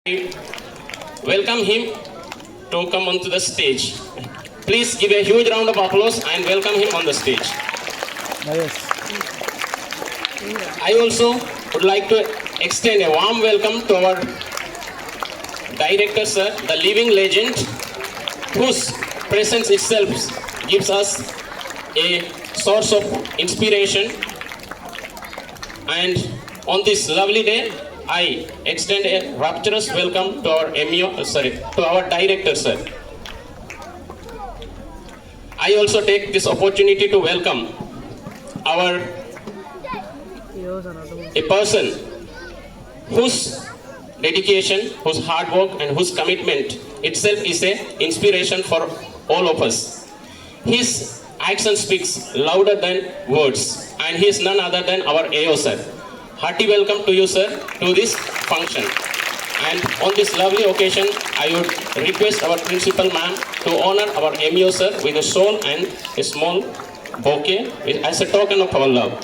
welcome him to come onto the stage. Please give a huge round of applause and welcome him on the stage. Yes. I also would like to extend a warm welcome to our director, sir, the living legend, whose presence itself gives us a source of inspiration. And on this lovely day, I extend a rapturous welcome to our director, sir. I also take this opportunity to welcome a person whose dedication, whose hard work and whose commitment itself is an inspiration for all of us. His action speaks louder than words, and he is none other than our AO, sir. Hearty welcome to you, sir, to this function. And on this lovely occasion, I would request our principal ma'am to honor our MEO, sir, with a shawl and a small bouquet as a token of our love.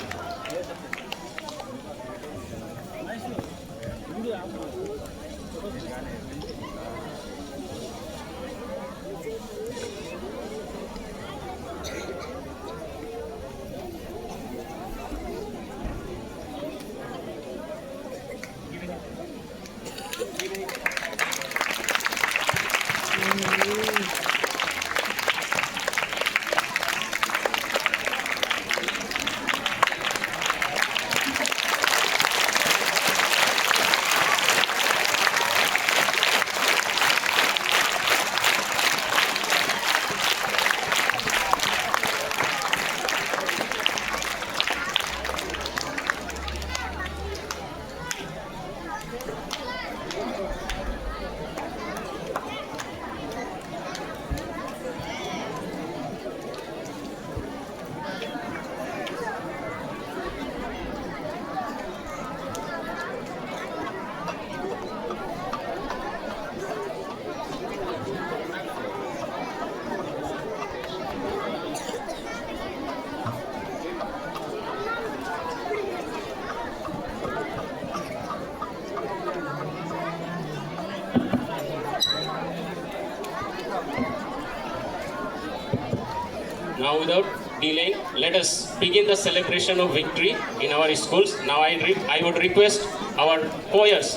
Now, without delay, let us begin the celebration of victory in our schools. Now, I would request our choirs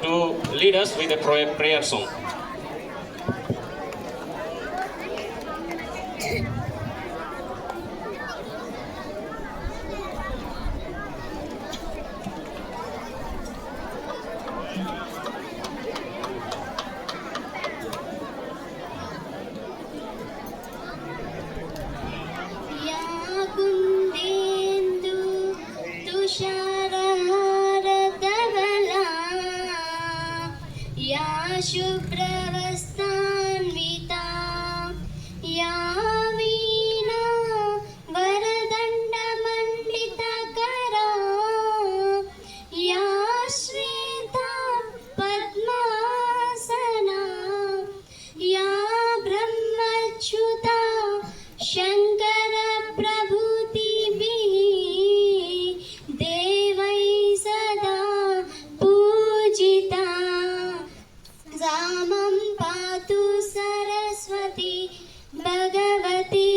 to lead us with a prayer song. शुभ्रवस्तान्विता या वीणा वरदण्डमण्डितकरा या श्वेता पद्मासना या ब्रह्मच्युता शङ्करप्रभृतिभिः देवैः सदा पूजिता सामं पातु सरस्वती भगवती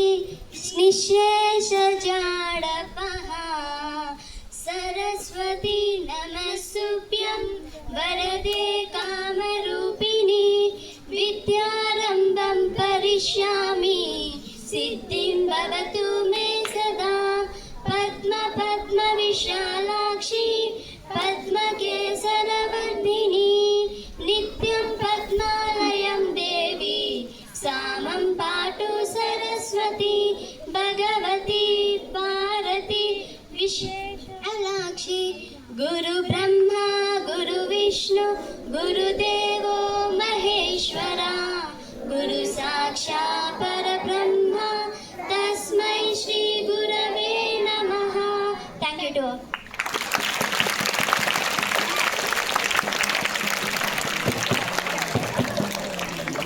निःशेषजाडपः सरस्वती नमस्तुभ्यं वरदे कामरूपिणी विद्यारम्भं करिष्यामि सिद्धिं भवतु मे सदा पद्मविशालाक्षी पद्मकेसरवर्धिनी नित्यं पद्मालयं देवी सामं पातु सरस्वती भगवती भारती विशेषालाक्षी गुरु ब्रह्मा गुरु विष्णु गुरुदेवो महेश्वरा गुरु साक्षात् परब्रह्म तस्मै श्री गुरवे नमः. Thank you to all.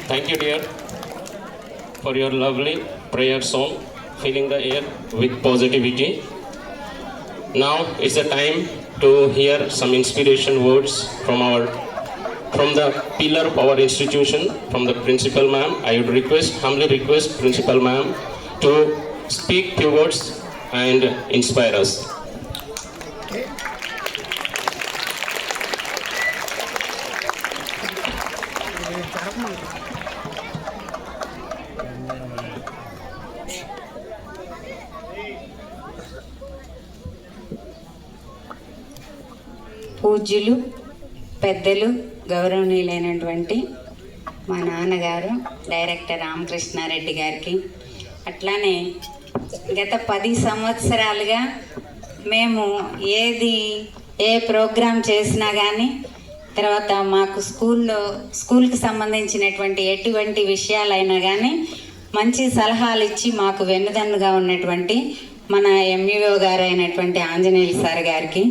Thank you, dear, for your lovely prayer song, filling the air with positivity. Now is the time to hear some inspiration words from our from the Pillar Power Institution, from the Principal Ma'am, I would humbly request Principal Ma'am to speak few words and inspire us. పూజ్యులు, పెద్దలు, గౌరవనీయులైనటువంటి మా నాన్నగారు director Ramakrishna Reddy గారికి, అట్లానే గత 10 సంవత్సరాలుగా మేము ఏ programme చేసినా కానీ, తర్వాత మాకు స్కూల్కి సంబంధించినటువంటి ఎటువంటి విషయాలైనా కానీ మంచి సలహాలు ఇచ్చి మాకు వెన్నుదన్నుగా ఉన్నటువంటి మన ఎంఈఓ గారు అయినటువంటి ఆంజనేయులు సార్ గారికి,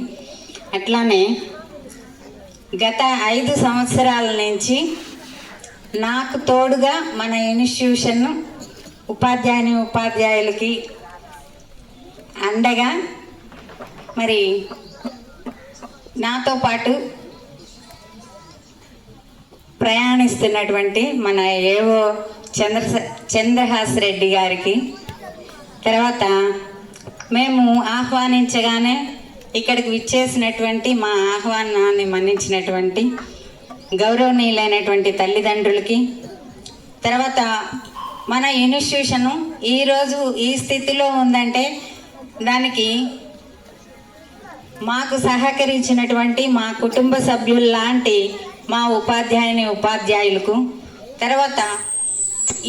అట్లానే గత 5 సంవత్సరాల నుంచి నాకు తోడుగా మన ఇన్స్టిట్యూషన్ ఉపాధ్యాయులకి అండగా మరి నాతో పాటు ప్రయాణిస్తున్నటువంటి మన ఏవో చంద్రహాస్ రెడ్డి గారికి, తర్వాత మేము ఆహ్వానించగానే ఇక్కడికి విచ్చేసినటువంటి మా ఆహ్వానాన్ని మన్నించినటువంటి గౌరవనీయులైనటువంటి తల్లిదండ్రులకి, తర్వాత మన ఇన్స్టిట్యూషను ఈరోజు ఈ స్థితిలో ఉందంటే దానికి మాకు సహకరించినటువంటి మా కుటుంబ సభ్యుల్లాంటి మా ఉపాధ్యాయులకు, తర్వాత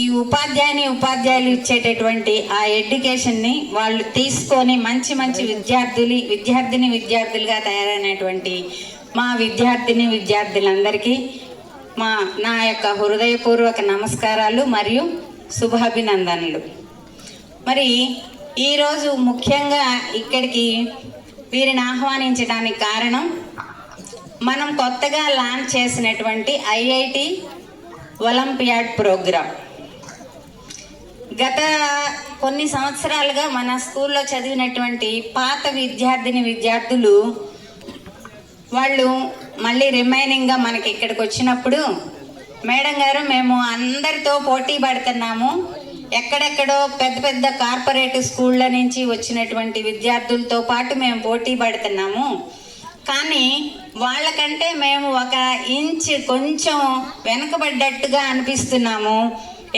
ఈ ఉపాధ్యాయులు ఇచ్చేటటువంటి ఆ ఎడ్యుకేషన్ని వాళ్ళు తీసుకొని మంచి విద్యార్థులుగా తయారైనటువంటి మా విద్యార్థులందరికీ నా యొక్క హృదయపూర్వక నమస్కారాలు మరియు శుభాభినందనలు. మరి ఈరోజు ముఖ్యంగా ఇక్కడికి వీరిని ఆహ్వానించడానికి కారణం, మనం కొత్తగా లాంచ్ చేసినటువంటి ఐఐటి ఒలింపియాడ్ ప్రోగ్రాం. గత కొన్ని సంవత్సరాలుగా మన స్కూల్లో చదివినటువంటి పాత విద్యార్థులు వాళ్ళు మళ్ళీ రిమైనింగ్గా మనకి ఇక్కడికి వచ్చినప్పుడు, మేడం గారు మేము అందరితో పోటీ పడుతున్నాము, ఎక్కడెక్కడో పెద్ద కార్పొరేట్ స్కూళ్ళ నుంచి వచ్చినటువంటి విద్యార్థులతో పాటు మేము పోటీ పడుతున్నాము, కానీ వాళ్ళకంటే మేము 1 ఇంచ్ కొంచెం వెనకబడ్డట్టుగా అనిపిస్తున్నాము.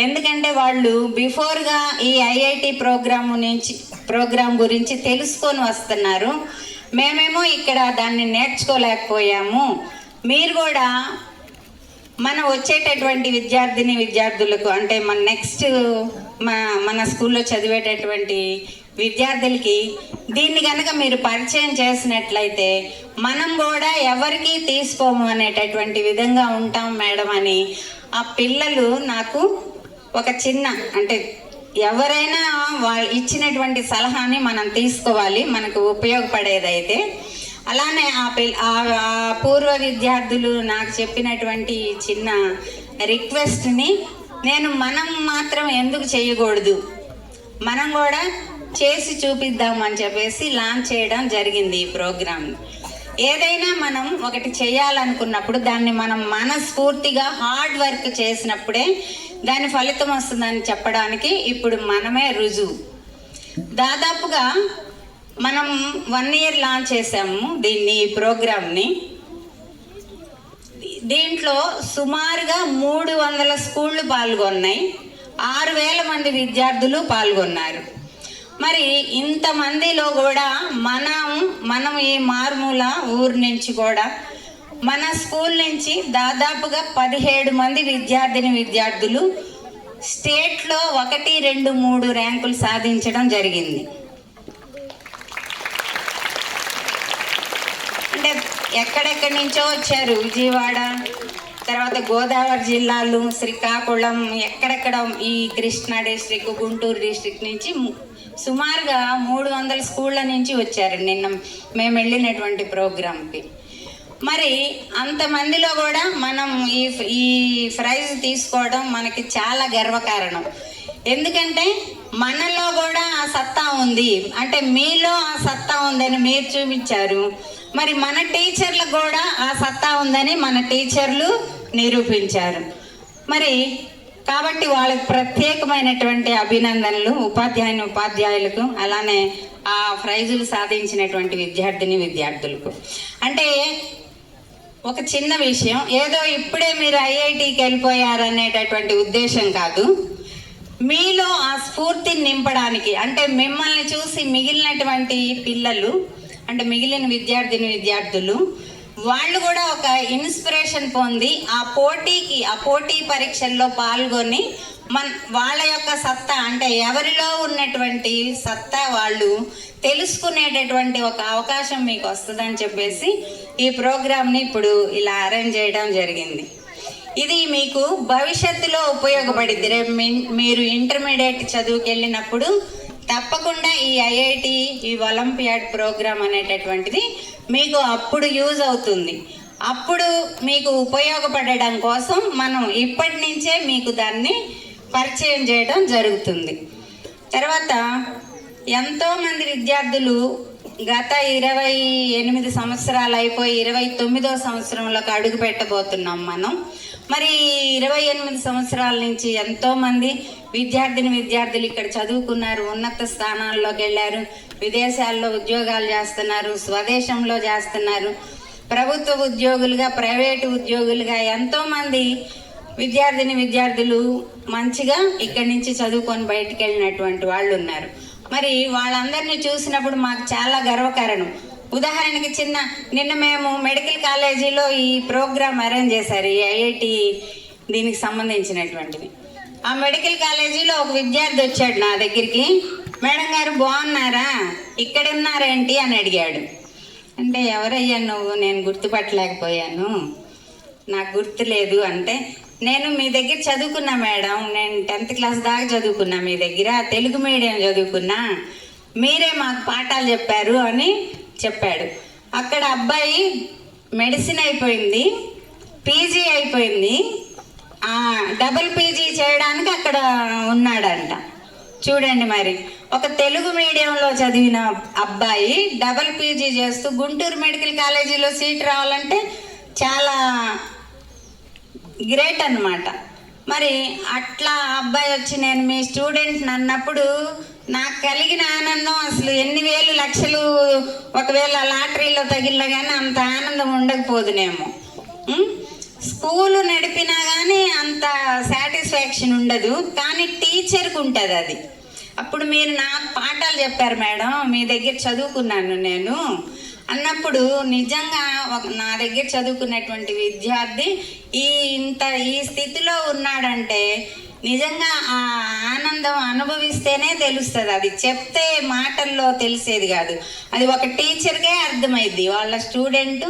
ఎందుకంటే వాళ్ళు బిఫోర్గా ఈ ఐఐటి ప్రోగ్రాం గురించి తెలుసుకొని వస్తున్నారు, మేమేమో ఇక్కడ దాన్ని నేర్చుకోలేకపోయాము. మీరు కూడా మన వచ్చేటటువంటి విద్యార్థులకు అంటే మన నెక్స్ట్ మన స్కూల్లో చదివేటటువంటి విద్యార్థులకి దీన్ని కనుక మీరు పరిచయం చేసినట్లయితే మనం కూడా ఎవరికి తీసుకోము అనేటటువంటి విధంగా ఉంటాం మేడం అని ఆ పిల్లలు నాకు ఒక చిన్న, అంటే ఎవరైనా వాళ్ళు ఇచ్చినటువంటి సలహాని మనం తీసుకోవాలి, మనకు ఉపయోగపడేదైతే. అలానే ఆ పూర్వ విద్యార్థులు నాకు చెప్పినటువంటి చిన్న రిక్వెస్ట్ని మనం మాత్రం ఎందుకు చేయకూడదు, మనం కూడా చేసి చూపిద్దామని చెప్పేసి లాంచ్ చేయడం జరిగింది ఈ ప్రోగ్రామ్. ఏదైనా మనం ఒకటి చేయాలనుకున్నప్పుడు దాన్ని మనం మనస్ఫూర్తిగా హార్డ్ వర్క్ చేసినప్పుడే దాని ఫలితం వస్తుందని చెప్పడానికి ఇప్పుడు మనమే రుజువు. దాదాపుగా మనం 1 year లాంచ్ చేసాము ఈ ప్రోగ్రామ్ని. దీంట్లో సుమారుగా 300 స్కూళ్ళు పాల్గొన్నాయి, 6,000 మంది విద్యార్థులు పాల్గొన్నారు. మరి ఇంతమందిలో కూడా మనం ఈ మారుమూల ఊరు నుంచి కూడా మన స్కూల్ నుంచి దాదాపుగా 17 మంది విద్యార్థులు స్టేట్లో 1, 2, 3 ర్యాంకులు సాధించడం జరిగింది. అంటే ఎక్కడెక్కడి నుంచో వచ్చారు, విజయవాడ, తర్వాత గోదావరి జిల్లాలు, శ్రీకాకుళం, ఎక్కడెక్కడ ఈ కృష్ణా డిస్ట్రిక్ట్, గుంటూరు డిస్ట్రిక్ట్ నుంచి సుమారుగా 300 స్కూళ్ళ నుంచి వచ్చారు నిన్న మేము వెళ్ళినటువంటి ప్రోగ్రాంకి. మరి అంతమందిలో కూడా మనం ఈ ప్రైజ్ తీసుకోవడం మనకి చాలా గర్వకారణం. ఎందుకంటే మనలో కూడా ఆ సత్తా ఉంది, అంటే మీలో ఆ సత్తా ఉందని మీరు చూపించారు. మరి మన టీచర్లకు కూడా ఆ సత్తా ఉందని మన టీచర్లు నిరూపించారు. మరి కాబట్టి వాళ్ళకి ప్రత్యేకమైనటువంటి అభినందనలు ఉపాధ్యాయులకు, అలానే ఆ ప్రైజులు సాధించినటువంటి విద్యార్థులకు. అంటే ఒక చిన్న విషయం, ఏదో ఇప్పుడే మీరు ఐఐటికి వెళ్ళిపోయారనేటటువంటి ఉద్దేశం కాదు. మీలో ఆ స్ఫూర్తిని నింపడానికి, అంటే మిమ్మల్ని చూసి మిగిలినటువంటి పిల్లలు, అంటే మిగిలిన విద్యార్థులు వాళ్ళు కూడా ఒక ఇన్స్పిరేషన్ పొంది ఆ పోటీ పరీక్షల్లో పాల్గొని వాళ్ళ యొక్క సత్తా, అంటే ఎవరిలో ఉన్నటువంటి సత్తా వాళ్ళు తెలుసుకునేటటువంటి ఒక అవకాశం మీకు వస్తుందని చెప్పేసి ఈ ప్రోగ్రామ్ని ఇప్పుడు ఇలా అరేంజ్ చేయడం జరిగింది. ఇది మీకు భవిష్యత్తులో ఉపయోగపడింది. రేపు మీరు ఇంటర్మీడియట్ చదువుకి వెళ్ళినప్పుడు తప్పకుండా ఈ ఐఐటి, ఈ ఒలింపియాడ్ ప్రోగ్రామ్ అనేటటువంటిది మీకు అప్పుడు యూజ్ అవుతుంది. అప్పుడు మీకు ఉపయోగపడడం కోసం మనం ఇప్పటి నుంచే మీకు దాన్ని పరిచయం చేయడం జరుగుతుంది. తర్వాత ఎంతోమంది విద్యార్థులు గత 28 సంవత్సరాలు అయిపోయి 29వ సంవత్సరంలోకి అడుగు పెట్టబోతున్నాం మనం. మరి 28 సంవత్సరాల నుంచి ఎంతోమంది విద్యార్థులు ఇక్కడ చదువుకున్నారు, ఉన్నత స్థానాల్లోకి వెళ్ళారు, విదేశాల్లో ఉద్యోగాలు చేస్తున్నారు, స్వదేశంలో చేస్తున్నారు, ప్రభుత్వ ఉద్యోగులుగా, ప్రైవేటు ఉద్యోగులుగా ఎంతోమంది విద్యార్థులు మంచిగా ఇక్కడి నుంచి చదువుకొని బయటికి వెళ్ళినటువంటి వాళ్ళు ఉన్నారు. మరి వాళ్ళందరినీ చూసినప్పుడు మాకు చాలా గర్వకారణం. ఉదాహరణకి నిన్న మేము మెడికల్ కాలేజీలో ఈ ప్రోగ్రామ్ అరేంజ్ చేశారు, ఈ ఐఐటి దీనికి సంబంధించినటువంటిది. ఆ మెడికల్ కాలేజీలో ఒక విద్యార్థి వచ్చాడు నా దగ్గరికి, మేడం గారు బాగున్నారా, ఇక్కడ ఉన్నారేంటి అని అడిగాడు. అంటే ఎవరయ్యా నువ్వు, నేను గుర్తుపట్టలేకపోయాను, నాకు గుర్తులేదు అంటే, నేను మీ దగ్గర చదువుకున్నా మేడం, నేను 10th క్లాస్ దాకా చదువుకున్నా, మీ దగ్గర తెలుగు మీడియం చదువుకున్నా, మీరే మాకు పాఠాలు చెప్పారు అని చెప్పాడు. అక్కడ అబ్బాయి మెడిసిన్ అయిపోయింది, పీజీ అయిపోయింది, డబుల్ పీజీ చేయడానికి అక్కడ ఉన్నాడంట. చూడండి, మరి ఒక తెలుగు మీడియంలో చదివిన అబ్బాయి డబుల్ పీజీ చేస్తూ గుంటూరు మెడికల్ కాలేజీలో సీట్ రావాలంటే చాలా గ్రేట్ అన్నమాట. మరి అట్లా అబ్బాయి వచ్చి నేను మీ స్టూడెంట్ అన్నప్పుడు నాకు కలిగిన ఆనందం అసలు ఎన్ని వేలు లక్షలు ఒకవేళ లాటరీలో తగిలినా కానీ అంత ఆనందం ఉండకపోదునేమో. స్కూలు నడిపినా కానీ అంత సాటిస్ఫాక్షన్ ఉండదు, కానీ టీచర్కి ఉంటుంది అది. అప్పుడు మీరు నాకు పాఠాలు చెప్పారు మేడం, మీ దగ్గర చదువుకున్నాను నేను అన్నప్పుడు నిజంగా నా దగ్గర చదువుకున్నటువంటి విద్యార్థి ఈ స్థితిలో ఉన్నాడంటే నిజంగా ఆ ఆనందం అనుభవిస్తేనే తెలుస్తుంది. అది చెప్తే మాటల్లో తెలిసేది కాదు, అది ఒక టీచర్కే అర్థమైద్ది. వాళ్ళ స్టూడెంట్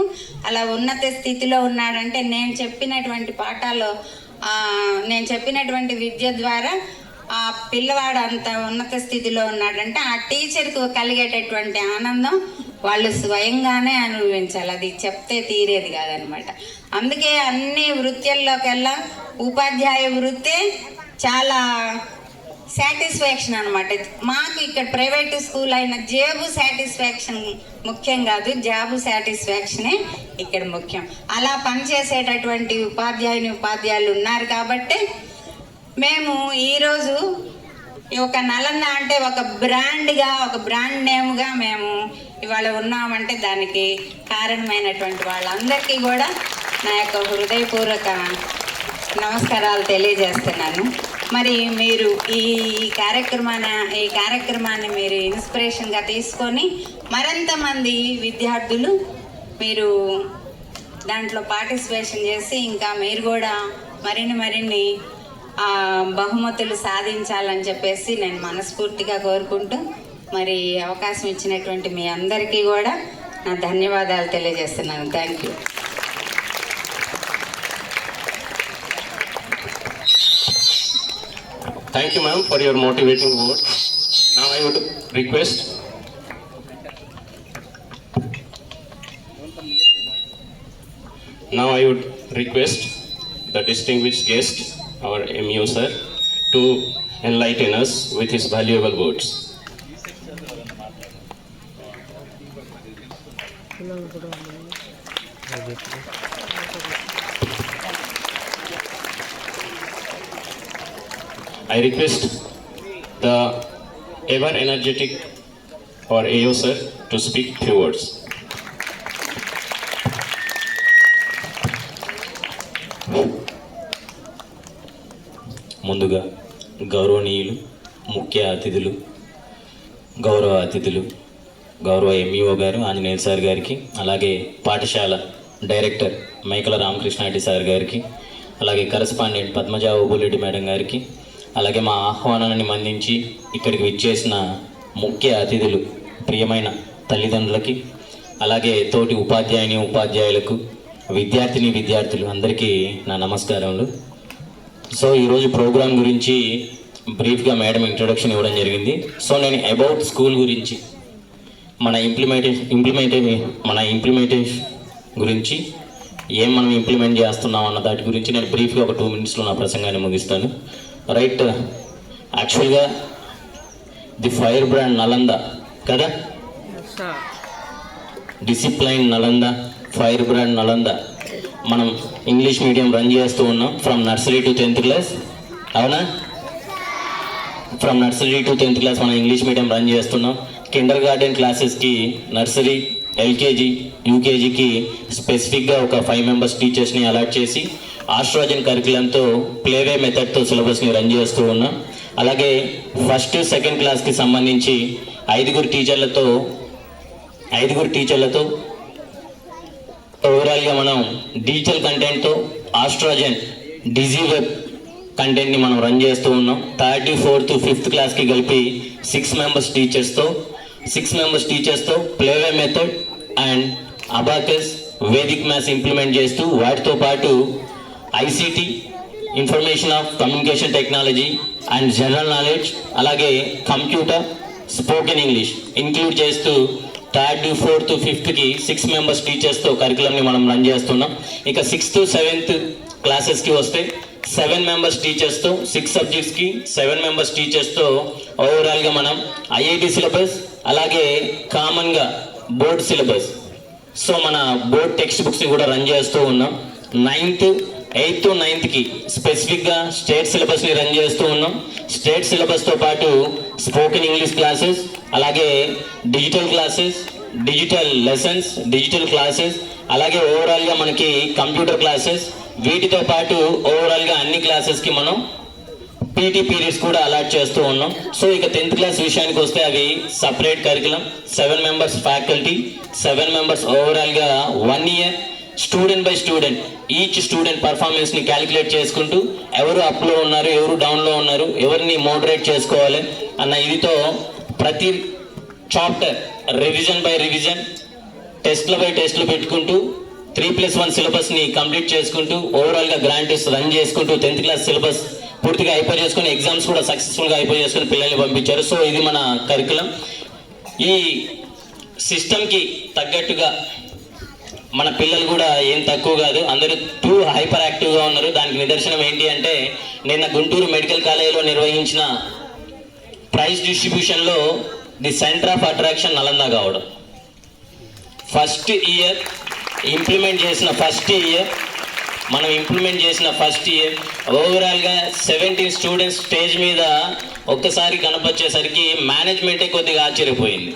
అలా ఉన్నత స్థితిలో ఉన్నాడంటే నేను చెప్పినటువంటి పాఠాలు, నేను చెప్పినటువంటి విద్య ద్వారా ఆ పిల్లవాడు అంత ఉన్నత స్థితిలో ఉన్నాడంటే ఆ టీచర్కు కలిగేటటువంటి ఆనందం వాళ్ళు స్వయంగానే అనుభవించాలి, అది చెప్తే తీరేది కాదనమాట. అందుకే అన్ని వృత్తుల్లోకెల్లా ఉపాధ్యాయ వృత్తే చాలా సాటిస్ఫాక్షన్ అనమాట. మాకు ఇక్కడ ప్రైవేట్ స్కూల్ అయిన జేబు సాటిస్ఫాక్షన్ ముఖ్యం కాదు, జాబు సాటిస్ఫాక్షనే ఇక్కడ ముఖ్యం. అలా పనిచేసేటటువంటి ఉపాధ్యాయులు ఉన్నారు కాబట్టి మేము ఈరోజు ఒక నలంద అంటే ఒక బ్రాండ్గా, ఒక బ్రాండ్ నేమ్గా మేము ఇవాళ ఉన్నామంటే దానికి కారణమైనటువంటి వాళ్ళందరికీ కూడా నా యొక్క హృదయపూర్వక నమస్కారాలు తెలియజేస్తున్నాను. మరి మీరు ఈ కార్యక్రమాన్ని మీరు ఇన్స్పిరేషన్గా తీసుకొని మరింతమంది విద్యార్థులు మీరు దాంట్లో పార్టిసిపేషన్ చేసి ఇంకా మీరు కూడా మరిన్ని బహుమతులు సాధించాలని చెప్పేసి నేను మనస్ఫూర్తిగా కోరుకుంటూ మరి అవకాశం ఇచ్చినటువంటి మీ అందరికీ కూడా నా ధన్యవాదాలు తెలియజేస్తున్నాను. Thank you. Thank you, ma'am, for your motivating words. Now I would request the distinguished guest, our MU sir, to enlighten us with his valuable words. I request the ever energetic or AO sir to speak few words. ముందుగా గౌరవనీయులు ముఖ్య అతిథులు గౌరవ అతిథులు గౌరవ MEO గారు Anjaneya sir గారికి, అలాగే పాఠశాల డైరెక్టర్ మైకల రామకృష్ణారెడ్డి సార్ గారికి, అలాగే కరస్పాండెంట్ పద్మజా ఓబులెడ్డి మేడం గారికి, అలాగే మా ఆహ్వానాన్ని మన్నించి ఇక్కడికి విచ్చేసిన ముఖ్య అతిథులు ప్రియమైన తల్లిదండ్రులకి, అలాగే తోటి ఉపాధ్యాయులకు, విద్యార్థులు అందరికీ నా నమస్కారములు. సో ఈరోజు ప్రోగ్రాం గురించి బ్రీఫ్గా మేడం ఇంట్రొడక్షన్ ఇవ్వడం జరిగింది. సో నేను అబౌట్ స్కూల్ గురించి మన ఇంప్లిమెంటేషన్ గురించి ఏం మనం ఇంప్లిమెంట్ చేస్తున్నాం అన్న దాటి గురించి నేను బ్రీఫ్గా ఒక 2 minutesలో నా ప్రసంగాన్ని ముగిస్తాను. రైట్, యాక్చువల్గా ది ఫైర్ బ్రాండ్ నలంద కదా, discipline Nalanda, fire brand Nalanda మనం ఇంగ్లీష్ మీడియం రన్ చేస్తూ ఉన్నాం from nursery to 10th class. అవునా? From nursery to 10th class మనం ఇంగ్లీష్ మీడియం రన్ చేస్తున్నాం. కిండర్ గార్డెన్ క్లాసెస్కి, నర్సరీ, ఎల్కేజీ, యూకేజీకి స్పెసిఫిక్గా ఒక 5 members టీచర్స్ని అలాట్ చేసి ఆస్ట్రోజన్ కరికులంతో ప్లేవే మెథడ్తో సిలబస్ని రన్ చేస్తూ ఉన్నాం. అలాగే 1st, 2nd క్లాస్కి సంబంధించి 5 టీచర్లతో ఓవరాల్గా మనం డిజిటల్ కంటెంట్తో ఆస్ట్రోజన్ డిజీ వెబ్ కంటెంట్ని మనం రన్ చేస్తూ ఉన్నాం. 3rd, 4th, 5th క్లాస్కి కలిపి 6 members టీచర్స్తో play way method and abacus, Vedic maths implement చేస్తూ వాటితో పాటు ICT, information of communication technology and general knowledge, అలాగే కంప్యూటర్, స్పోకెన్ ఇంగ్లీష్ ఇంక్లూడ్ చేస్తూ 3rd, 4th, 5thకి 6 members టీచర్స్తో కరికులంని మనం రన్ చేస్తున్నాం. ఇక 6th, 7th క్లాసెస్కి వస్తే 7 members టీచర్స్తో 6 subjectsకి 7 members టీచర్స్తో ఓవరాల్గా మనం ఐఐటి సిలబస్, అలాగే కామన్గా బోర్డ్ సిలబస్, సో మన బోర్డ్ టెక్స్ట్ బుక్స్ని కూడా రన్ చేస్తూ ఉన్నాం. 9th, 8th, 9thకి స్పెసిఫిక్గా స్టేట్ సిలబస్ని రన్ చేస్తూ ఉన్నాం. స్టేట్ సిలబస్తో పాటు స్పోకెన్ ఇంగ్లీష్ క్లాసెస్, అలాగే digital classes, digital lessons, digital classes, అలాగే ఓవరాల్గా మనకి కంప్యూటర్ క్లాసెస్, వీటితో పాటు ఓవరాల్గా అన్ని క్లాసెస్కి మనం పీటీ పీరియడ్స్ కూడా అలాట్ చేస్తూ ఉన్నాం. సో ఇక 10th క్లాస్ విషయానికి వస్తే అవి separate curriculum, 7 members faculty, 7 members ఓవరాల్గా 1 year student by student each student పర్ఫార్మెన్స్ని క్యాలిక్యులేట్ చేసుకుంటూ ఎవరు అప్లో ఉన్నారు, ఎవరు డౌన్లో ఉన్నారు, ఎవరిని మోడరేట్ చేసుకోవాలి అన్న ఇదితో ప్రతి చాప్టర్ రివిజన్ బై రివిజన్, టెస్ట్లు బై టెస్ట్లు పెట్టుకుంటూ 3+1 సిలబస్ని కంప్లీట్ చేసుకుంటూ ఓవరాల్గా గ్రాండ్ టెస్ట్ రన్ చేసుకుంటూ 10th క్లాస్ సిలబస్ పూర్తిగా అయిపోయి చేసుకుని ఎగ్జామ్స్ కూడా సక్సెస్ఫుల్గా అయిపోయి చేసుకుని పిల్లల్ని పంపించారు. సో ఇది మన కరికులం. ఈ సిస్టమ్కి తగ్గట్టుగా మన పిల్లలు కూడా ఏం తక్కువ కాదు, అందరూ టూ హైపర్ యాక్టివ్గా ఉన్నారు. దానికి నిదర్శనం ఏంటి అంటే నిన్న గుంటూరు మెడికల్ కాలేజీలో నిర్వహించిన ప్రైజ్ డిస్ట్రిబ్యూషన్లో the centre of attraction Nalanda కావడం. ఫస్ట్ ఇయర్ మనం ఇంప్లిమెంట్ చేసిన ఫస్ట్ ఇయర్ ఓవరాల్గా 17 స్టూడెంట్స్ స్టేజ్ మీద ఒక్కసారి కనపచ్చేసరికి మేనేజ్మెంటే కొద్దిగా ఆశ్చర్యపోయింది.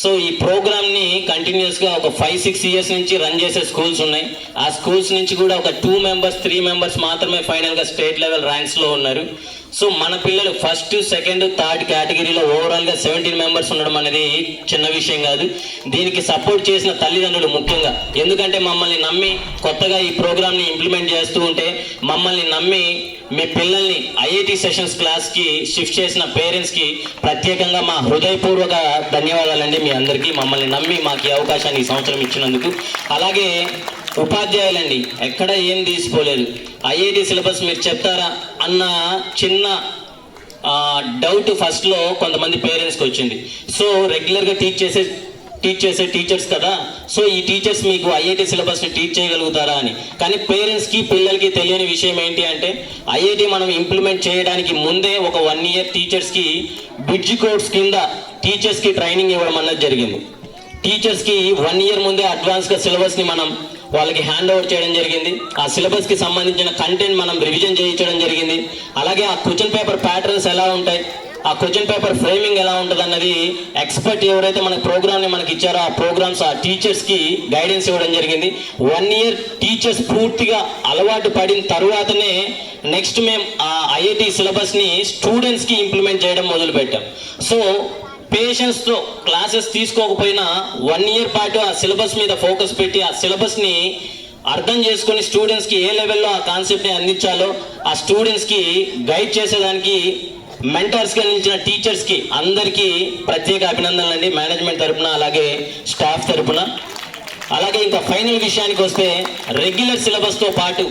సో ఈ ప్రోగ్రామ్ని కంటిన్యూస్గా ఒక 5-6 years నుంచి రన్ చేసే స్కూల్స్ ఉన్నాయి. ఆ స్కూల్స్ నుంచి కూడా ఒక 2 members 3 members మాత్రమే ఫైనల్గా స్టేట్ లెవెల్ ర్యాంక్స్లో ఉన్నారు. సో మన పిల్లలు 1st, 2nd, 3rd కేటగిరీలో ఓవరాల్గా 17 members ఉండడం అనేది చిన్న విషయం కాదు. దీనికి సపోర్ట్ చేసిన తల్లిదండ్రులు ముఖ్యంగా, ఎందుకంటే మమ్మల్ని నమ్మి కొత్తగా ఈ ప్రోగ్రామ్ని ఇంప్లిమెంట్ చేస్తూ ఉంటే మమ్మల్ని నమ్మి మీ పిల్లల్ని ఐఐటి సెషన్స్ క్లాస్కి షిఫ్ట్ చేసిన పేరెంట్స్కి ప్రత్యేకంగా మా హృదయపూర్వక ధన్యవాదాలండి. మీ అందరికీ మమ్మల్ని నమ్మి మాకు ఈ అవకాశాన్ని ఈ సంవత్సరం ఇచ్చినందుకు. అలాగే ఉపాధ్యాయులండి, ఎక్కడ ఏం తీసుకోలేదు. ఐఐటి సిలబస్ మీరు చెప్తారా అన్న చిన్న డౌట్ ఫస్ట్లో కొంతమంది పేరెంట్స్కి వచ్చింది. సో రెగ్యులర్గా టీచ్ చేసే టీచర్స్ కదా, సో ఈ టీచర్స్ మీకు ఐఐటి సిలబస్ని టీచ్ చేయగలుగుతారా అని. కానీ పేరెంట్స్కి పిల్లలకి తెలియని విషయం ఏంటి అంటే ఐఐటి మనం ఇంప్లిమెంట్ చేయడానికి ముందే ఒక 1 year టీచర్స్కి బ్రిడ్జ్ కోర్స్ కింద టీచర్స్కి ట్రైనింగ్ ఇవ్వడం అన్నది జరిగింది. టీచర్స్కి 1 year ముందే అడ్వాన్స్గా సిలబస్ని మనం వాళ్ళకి హ్యాండ్ ఓవర్ చేయడం జరిగింది. ఆ సిలబస్కి సంబంధించిన కంటెంట్ మనం రివిజన్ చేయించడం జరిగింది. అలాగే ఆ క్వశ్చన్ పేపర్ ప్యాటర్న్స్ ఎలా ఉంటాయి, ఆ క్వశ్చన్ పేపర్ ఫ్రేమింగ్ ఎలా ఉంటుంది అన్నది ఎక్స్పర్ట్ ఎవరైతే మన ప్రోగ్రామ్ని మనకి ఇచ్చారో ఆ ప్రోగ్రామ్స్ ఆ టీచర్స్కి గైడెన్స్ ఇవ్వడం జరిగింది. 1 year టీచర్స్ పూర్తిగా అలవాటు పడిన తరువాతనే నెక్స్ట్ మేము ఆ ఐఐటి సిలబస్ని స్టూడెంట్స్కి ఇంప్లిమెంట్ చేయడం మొదలుపెట్టాం. సో పేషెన్స్తో క్లాసెస్ తీసుకోకపోయినా 1 year పాటు ఆ సిలబస్ మీద ఫోకస్ పెట్టి ఆ సిలబస్ని అర్థం చేసుకొని స్టూడెంట్స్కి ఏ లెవెల్లో ఆ కాన్సెప్ట్ని అందించాలో ఆ స్టూడెంట్స్కి గైడ్ చేసేదానికి మెంటర్స్గా నిలిచిన టీచర్స్కి అందరికీ ప్రత్యేక అభినందనలు అండి, మేనేజ్మెంట్ తరపున అలాగే స్టాఫ్ తరపున. అలాగే ఇంకా ఫైనల్ విషయానికి వస్తే రెగ్యులర్ సిలబస్తో పాటు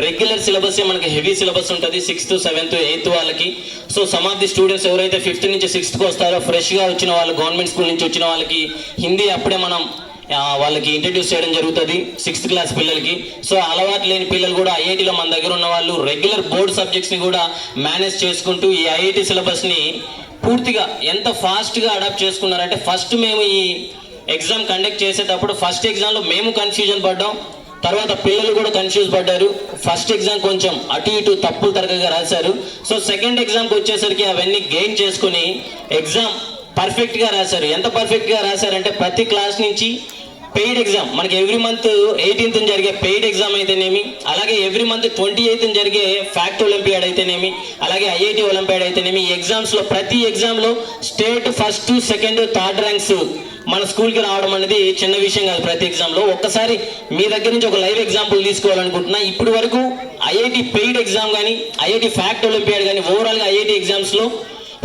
రెగ్యులర్ సిలబస్ మనకి హెవీ సిలబస్ ఉంటుంది 6th, 7th, 8th వాళ్ళకి. So some of the students ఎవరైతే 5th నుంచి 6th వస్తారో ఫ్రెష్గా వచ్చిన వాళ్ళు, గవర్నమెంట్ స్కూల్ నుంచి వచ్చిన వాళ్ళకి హిందీ అప్పుడే మనం వాళ్ళకి ఇంట్రడ్యూస్ చేయడం జరుగుతుంది 6th క్లాస్ పిల్లలకి. సో అలవాటు లేని పిల్లలు కూడా ఐఐటీలో మన దగ్గర ఉన్న వాళ్ళు రెగ్యులర్ బోర్డ్ సబ్జెక్ట్స్ని కూడా మేనేజ్ చేసుకుంటూ ఈ ఐఐటి సిలబస్ని పూర్తిగా ఎంత ఫాస్ట్గా అడాప్ట్ చేసుకున్నారంటే, ఫస్ట్ మేము ఈ ఎగ్జామ్ కండక్ట్ చేసేటప్పుడు ఫస్ట్ ఎగ్జామ్లో మేము కన్ఫ్యూజన్ పడ్డాం, తర్వాత పిల్లలు కూడా కన్ఫ్యూజ్ పడ్డారు. ఫస్ట్ ఎగ్జామ్ కొంచెం అటు ఇటు తప్పులు తరగగా రాశారు. సో సెకండ్ ఎగ్జామ్కి వచ్చేసరికి అవన్నీ గెయిన్ చేసుకుని ఎగ్జామ్ పర్ఫెక్ట్గా రాశారు. ఎంత పర్ఫెక్ట్గా రాశారంటే ప్రతి క్లాస్ నుంచి పెయిడ్ ఎగ్జామ్ మనకి ఎవ్రీ మంత్ 18th జరిగే పెయిడ్ ఎగ్జామ్ అయితేనేమి, అలాగే ఎవ్రీ మంత్ 28th జరిగే ఫ్యాక్ట్ ఒలింపియాడ్ అయితేనేమి, అలాగే ఐఐటి ఒలింపియాడ్ అయితేనేమి, ఈ ఎగ్జామ్స్లో ప్రతి ఎగ్జామ్లో state 1st, 2nd, 3rd ranks మన స్కూల్కి రావడం అనేది చిన్న విషయం కాదు. ప్రతి ఎగ్జామ్లో ఒక్కసారి మీ దగ్గర నుంచి ఒక లైవ్ ఎగ్జాంపుల్ తీసుకోవాలనుకుంటున్నా. ఇప్పుడు వరకు ఐఐటి పెయిడ్ ఎగ్జామ్ కానీ ఐఐటి ఫ్యాక్ట్ ఒలింపియాడ్ కానీ ఓవరాల్గా ఐఐటి ఎగ్జామ్స్లో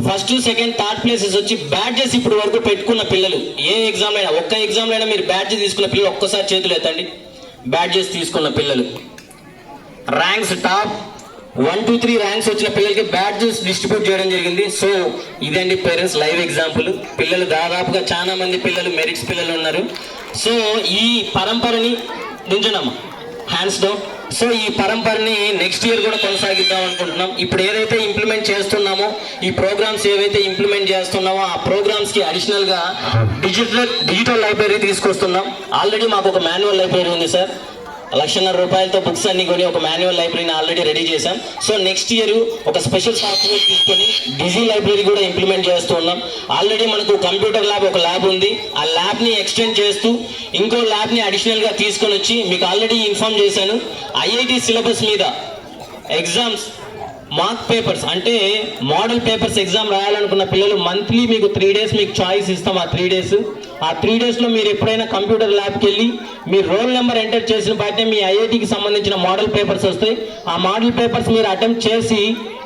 1st, 2nd, 3rd ప్లేసెస్ వచ్చి బ్యాడ్జెస్ ఇప్పుడు వరకు పెట్టుకున్న పిల్లలు ఏ ఎగ్జామ్ అయినా ఒక్క ఎగ్జామ్లో అయినా మీరు బ్యాడ్జ్ తీసుకున్న పిల్లలు ఒక్కసారి చేతులు ఎత్తండి. బ్యాడ్జెస్ తీసుకున్న పిల్లలు, ర్యాంక్స్ టాప్ 1, 2, 3 ర్యాంక్స్ వచ్చిన పిల్లలకి బ్యాడ్జెస్ డిస్ట్రిబ్యూట్ చేయడం జరిగింది. సో ఇదండి పేరెంట్స్ లైవ్ ఎగ్జాంపుల్. పిల్లలు దాదాపుగా చాలా మంది పిల్లలు మెరిట్స్ పిల్లలు ఉన్నారు. సో ఈ పరంపరని నుంచున్నామా హ్యాండ్స్ డౌన్. సో ఈ పరంపరని నెక్స్ట్ ఇయర్ కూడా కొనసాగిద్దాం అనుకుంటున్నాం. ఇప్పుడు ఏదైతే ఇంప్లిమెంట్ చేస్తున్నామో ఈ ప్రోగ్రామ్స్ ఏవైతే ఇంప్లిమెంట్ చేస్తున్నామో ఆ ప్రోగ్రామ్స్కి అడిషనల్గా డిజిటల్ లైబ్రరీ తీసుకొస్తున్నాం. ఆల్రెడీ మాకు ఒక మాన్యువల్ లైబ్రరీ ఉంది సార్. 1,50,000 రూపాయలతో బుక్స్ అన్ని కొని ఒక మాన్యువల్ లైబ్రరీని ఆల్రెడీ రెడీ చేశాం. సో నెక్స్ట్ ఇయర్ ఒక స్పెషల్ సాఫ్ట్వేర్ తీసుకొని డిజీ లైబ్రరీ కూడా ఇంప్లిమెంట్ చేస్తూ ఉన్నాం. ఆల్రెడీ మనకు కంప్యూటర్ ల్యాబ్ ఒక ల్యాబ్ ఉంది. ఆ ల్యాబ్ని ఎక్స్టెండ్ చేస్తూ ఇంకో ల్యాబ్ని అడిషనల్గా తీసుకొని వచ్చి మీకు ఆల్రెడీ ఇన్ఫార్మ్ చేశాను. ఐఐటి సిలబస్ మీద ఎగ్జామ్స్ మార్క్ పేపర్స్ అంటే మోడల్ పేపర్స్ ఎగ్జామ్ రాయాలనుకున్న పిల్లలు మంత్లీ మీకు 3 days మీకు చాయిస్ ఇస్తాం. ఆ 3 daysలో మీరు ఎప్పుడైనా కంప్యూటర్ ల్యాబ్కి వెళ్ళి మీ రోల్ నెంబర్ ఎంటర్ చేసిన పాటే మీ ఐఐటికి సంబంధించిన మోడల్ పేపర్స్ వస్తాయి. ఆ మోడల్ పేపర్స్ మీరు అటెంప్ట్ చేసి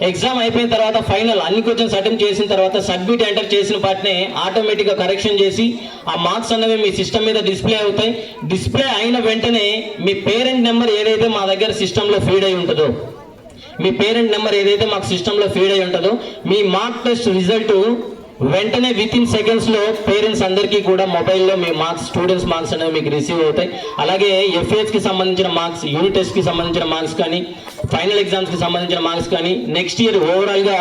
ఎగ్జామ్ అయిపోయిన తర్వాత ఫైనల్ అన్ని క్వశ్చన్స్ అటెంప్ట్ చేసిన తర్వాత సబ్మిట్ ఎంటర్ చేసిన పాటనే ఆటోమేటిక్గా కరెక్షన్ చేసి ఆ మార్క్స్ అనేవి మీ సిస్టమ్ మీద డిస్ప్లే అవుతాయి. డిస్ప్లే అయిన వెంటనే మీ పేరెంట్ నెంబర్ ఏదైతే మా దగ్గర సిస్టంలో ఫీడ్ అయి ఉంటుందో మాకు సిస్టంలో ఫీడ్ అయి ఉంటుందో మీ మార్క్ టెస్ట్ రిజల్ట్ వెంటనే వితిన్ సెకండ్స్లో పేరెంట్స్ అందరికీ కూడా మొబైల్లో మీ మార్క్స్ స్టూడెంట్స్ మార్క్స్ అనేవి మీకు రిసీవ్ అవుతాయి. అలాగే ఎఫ్ఏఎస్కి సంబంధించిన మార్క్స్, యూనిట్ టెస్ట్కి సంబంధించిన మార్క్స్ కానీ ఫైనల్ ఎగ్జామ్స్కి సంబంధించిన మార్క్స్ కానీ నెక్స్ట్ ఇయర్ ఓవరాల్గా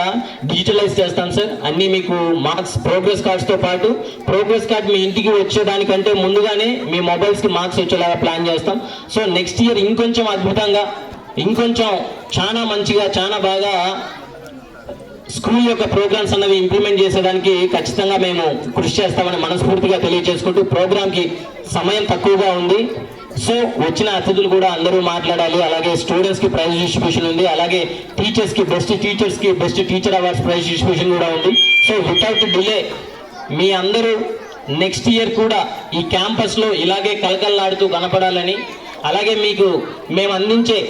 డిజిటలైజ్ చేస్తాం సార్. అన్నీ మీకు మార్క్స్ ప్రోగ్రెస్ కార్డ్స్తో పాటు ప్రోగ్రెస్ కార్డ్ మీ ఇంటికి వచ్చేదానికంటే ముందుగానే మీ మొబైల్స్కి మార్క్స్ వచ్చేలాగా ప్లాన్ చేస్తాం. సో నెక్స్ట్ ఇయర్ ఇంకొంచెం అద్భుతంగా ఇంకొంచెం చాలా మంచిగా చాలా బాగా స్కూల్ యొక్క ప్రోగ్రామ్స్ అన్నవి ఇంప్లిమెంట్ చేసేదానికి ఖచ్చితంగా మేము కృషి చేస్తామని మనస్ఫూర్తిగా తెలియజేసుకుంటూ ప్రోగ్రామ్కి సమయం తక్కువగా ఉంది. సో వచ్చిన అతిథులు కూడా అందరూ మాట్లాడాలి. అలాగే స్టూడెంట్స్కి ప్రైజ్ డిస్ట్రిబ్యూషన్ ఉంది. అలాగే టీచర్స్కి best teacher awards prize distribution కూడా ఉంది. సో వితౌట్ డిలే మీ అందరూ నెక్స్ట్ ఇయర్ కూడా ఈ క్యాంపస్లో ఇలాగే కలకల్లాడుతూ కనపడాలని, అలాగే మీకు మేము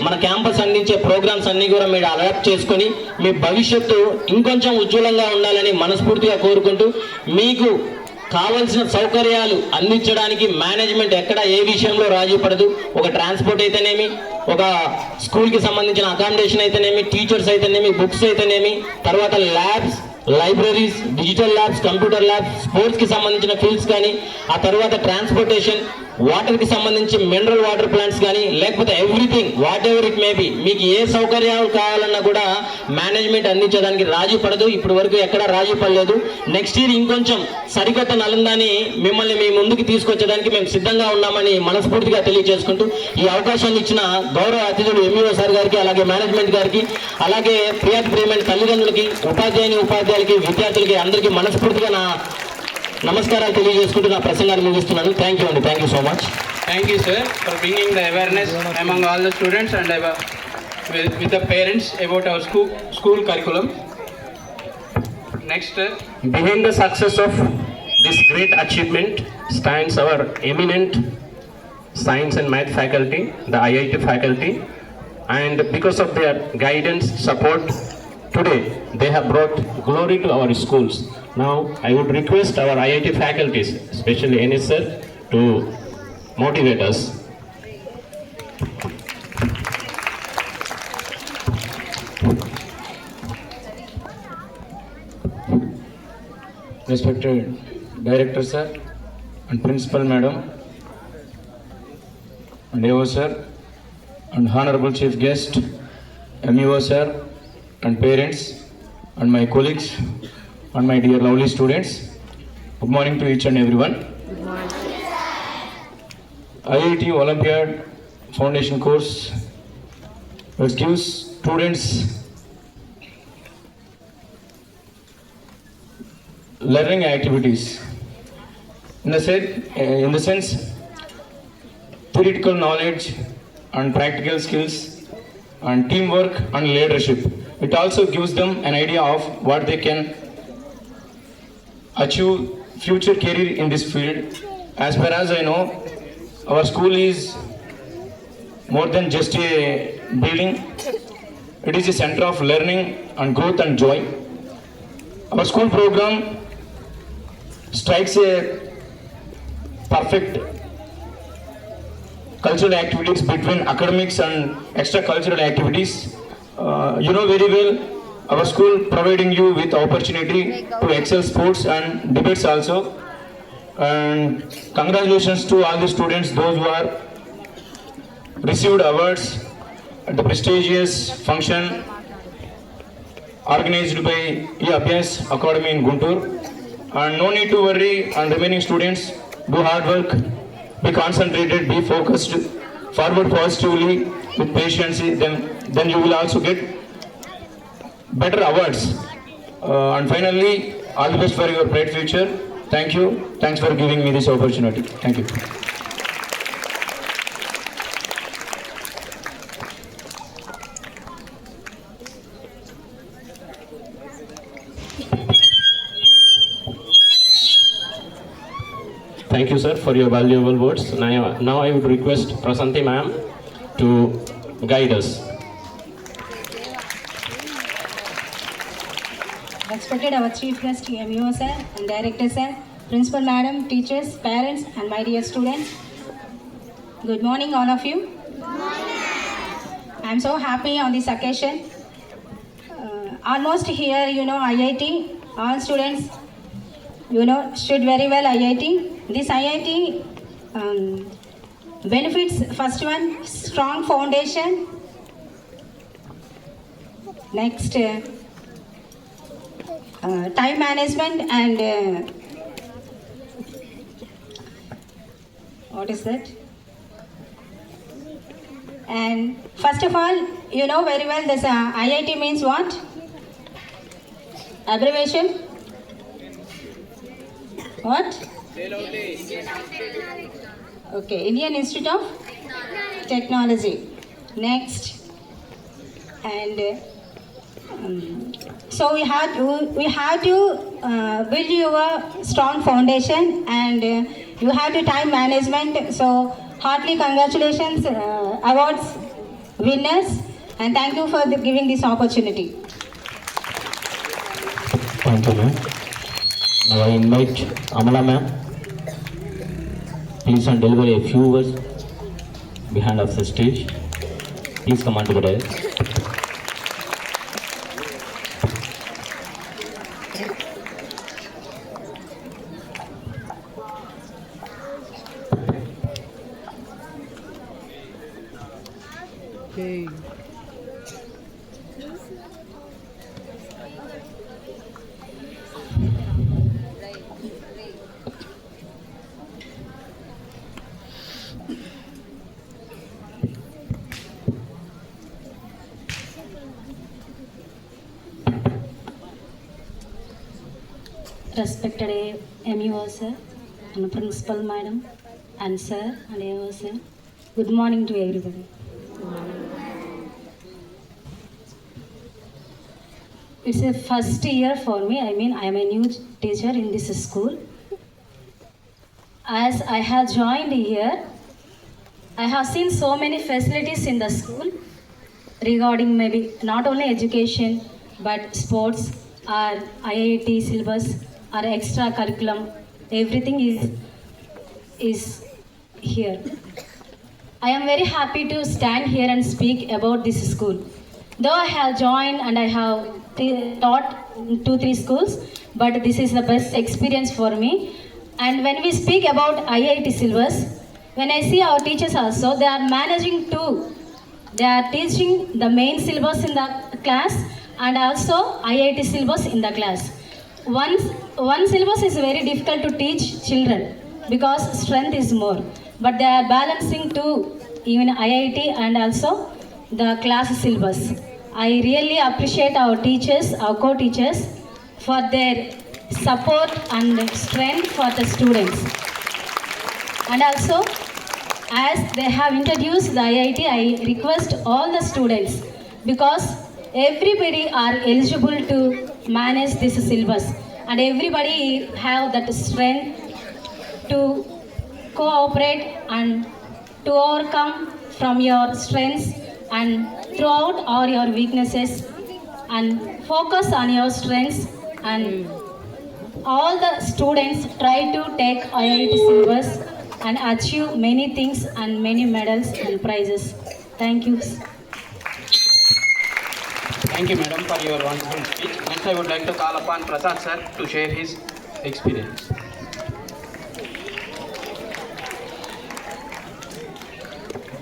మన క్యాంపస్ అందించే ప్రోగ్రామ్స్ అన్నీ కూడా మీరు అడాప్ట్ చేసుకొని మీ భవిష్యత్తు ఇంకొంచెం ఉజ్వలంగా ఉండాలని మనస్ఫూర్తిగా కోరుకుంటూ మీకు కావాల్సిన సౌకర్యాలు అందించడానికి మేనేజ్మెంట్ ఎక్కడ ఏ విషయంలో రాజీ పడదు. ఒక ట్రాన్స్పోర్ట్ అయితేనేమి, ఒక స్కూల్కి సంబంధించిన అకామిడేషన్ అయితేనేమి, టీచర్స్ అయితేనేమి, బుక్స్ అయితేనేమి, తర్వాత labs, libraries, digital labs, computer labs, స్పోర్ట్స్కి సంబంధించిన ఫీల్డ్స్ కానీ, ఆ తర్వాత ట్రాన్స్పోర్టేషన్ వాటర్కి సంబంధించి మినరల్ వాటర్ ప్లాంట్స్ కానీ లేకపోతే everything what ever it may be, మీకు ఏ సౌకర్యాలు కావాలన్నా కూడా మేనేజ్మెంట్ అందించడానికి రాజీ పడదు. ఇప్పటి వరకు ఎక్కడా రాజీ పడలేదు. నెక్స్ట్ ఇయర్ ఇంకొంచెం సరికొత్త నలందాని మిమ్మల్ని మీ ముందుకు తీసుకొచ్చడానికి మేము సిద్ధంగా ఉన్నామని మనస్ఫూర్తిగా తెలియజేసుకుంటూ ఈ అవకాశాన్ని ఇచ్చిన గౌరవ అతిథులు ఎంఈఓ సార్ గారికి, అలాగే మేనేజ్మెంట్ గారికి, అలాగే ప్రియమైన తల్లిదండ్రులకి, ఉపాధ్యాయులకి, విద్యార్థులకి అందరికీ మనస్ఫూర్తిగా నా నమస్కారాలు తెలియజేసుకుంటూ నా ప్రసంగాన్ని ముగిస్తున్నాను. థ్యాంక్ యూ అండి. Thank you so much. Thank you, sir, for bringing the awareness among all the students and with the parents about our school curriculum. Next, Behind the success of this great achievement stands our eminent science and math faculty, the IIT faculty, and because of their guidance, support, today they have brought glory to our schools. Now I would request our IIT faculties, especially NS sir, to motivate us. Respected Director Sir and Principal Madam and AO Sir and Honorable Chief Guest, MEO Sir and parents and my colleagues and my dear lovely students, good morning to each and everyone. IIT Olympiad Foundation course which gives students learning activities in the sense theoretical knowledge and practical skills and teamwork and leadership. It also gives them an idea of what they can achieve future career in this field. As far as I know, our school is more than just a building. It is a center of learning and growth and joy. Our school program strikes a perfect cultural activities between academics and extracurricular activities. You know very well, our school providing you with opportunity to excel sports and debates also. And congratulations to all the students, those who are received awards at the prestigious function organized by EABS Academy in Guntur. And no need to worry, and remaining students, do hard work, be concentrated, be focused, forward positively with patience, then you will also get better awards. And finally, all the best for your bright future. Thank you. Thanks for giving me this opportunity. Thank you. Thank you, sir, for your valuable words. Now I would request Prasanthi ma'am to guide us. Respected our Chief Guest, MEO sir and Director sir, Principal Madam, teachers, parents and my dear students. Good morning all of you. I am so happy on this occasion. Almost here, IIT, all students, stood very well IIT. This IIT benefits, first one, strong foundation. Next, time management and what is that? And first of all, you know very well this IIT means what? Abbreviation? What? Okay, Indian Institute of Technology. Next, and so we have to build your strong foundation, and you have to time management. So heartily congratulations, awards winners, and thank you for giving this opportunity. Thank you, ma'am. Now I invite Amala ma'am. Please deliver a few words behind of the stage. Please come on to the dais. respected MEO sir, and principal madam, and sir, and AO sir. Good morning to everybody. It's a first year for me. I mean, I am a new teacher in this school. As I have joined here, I have seen so many facilities in the school regarding maybe not only education but sports or IIT syllabus or extra curriculum. Everything is here. I am very happy to stand here and speak about this school. Though I have joined and I have taught 2-3 schools, but this is the best experience for me. And when we speak about IIT syllabus, when I see our teachers also, they are managing to, they are teaching the main syllabus in the class and also IIT syllabus in the class. One syllabus is very difficult to teach children because strength is more, but they are balancing to even IIT and also the class syllabus. I really appreciate our teachers, our co-teachers, for their support and strength for the students. And also, as they have introduced the IIT, I request all the students, because everybody are eligible to manage this syllabus and everybody have that strength to cooperate and to overcome from your strengths and throughout all your weaknesses and focus on your strengths, and all the students try to take IIT syllabus and achieve many things and many medals and prizes. Thank you. Thank you, madam, for your wonderful speech. Next, I would like to call upon Prasad sir to share his experience.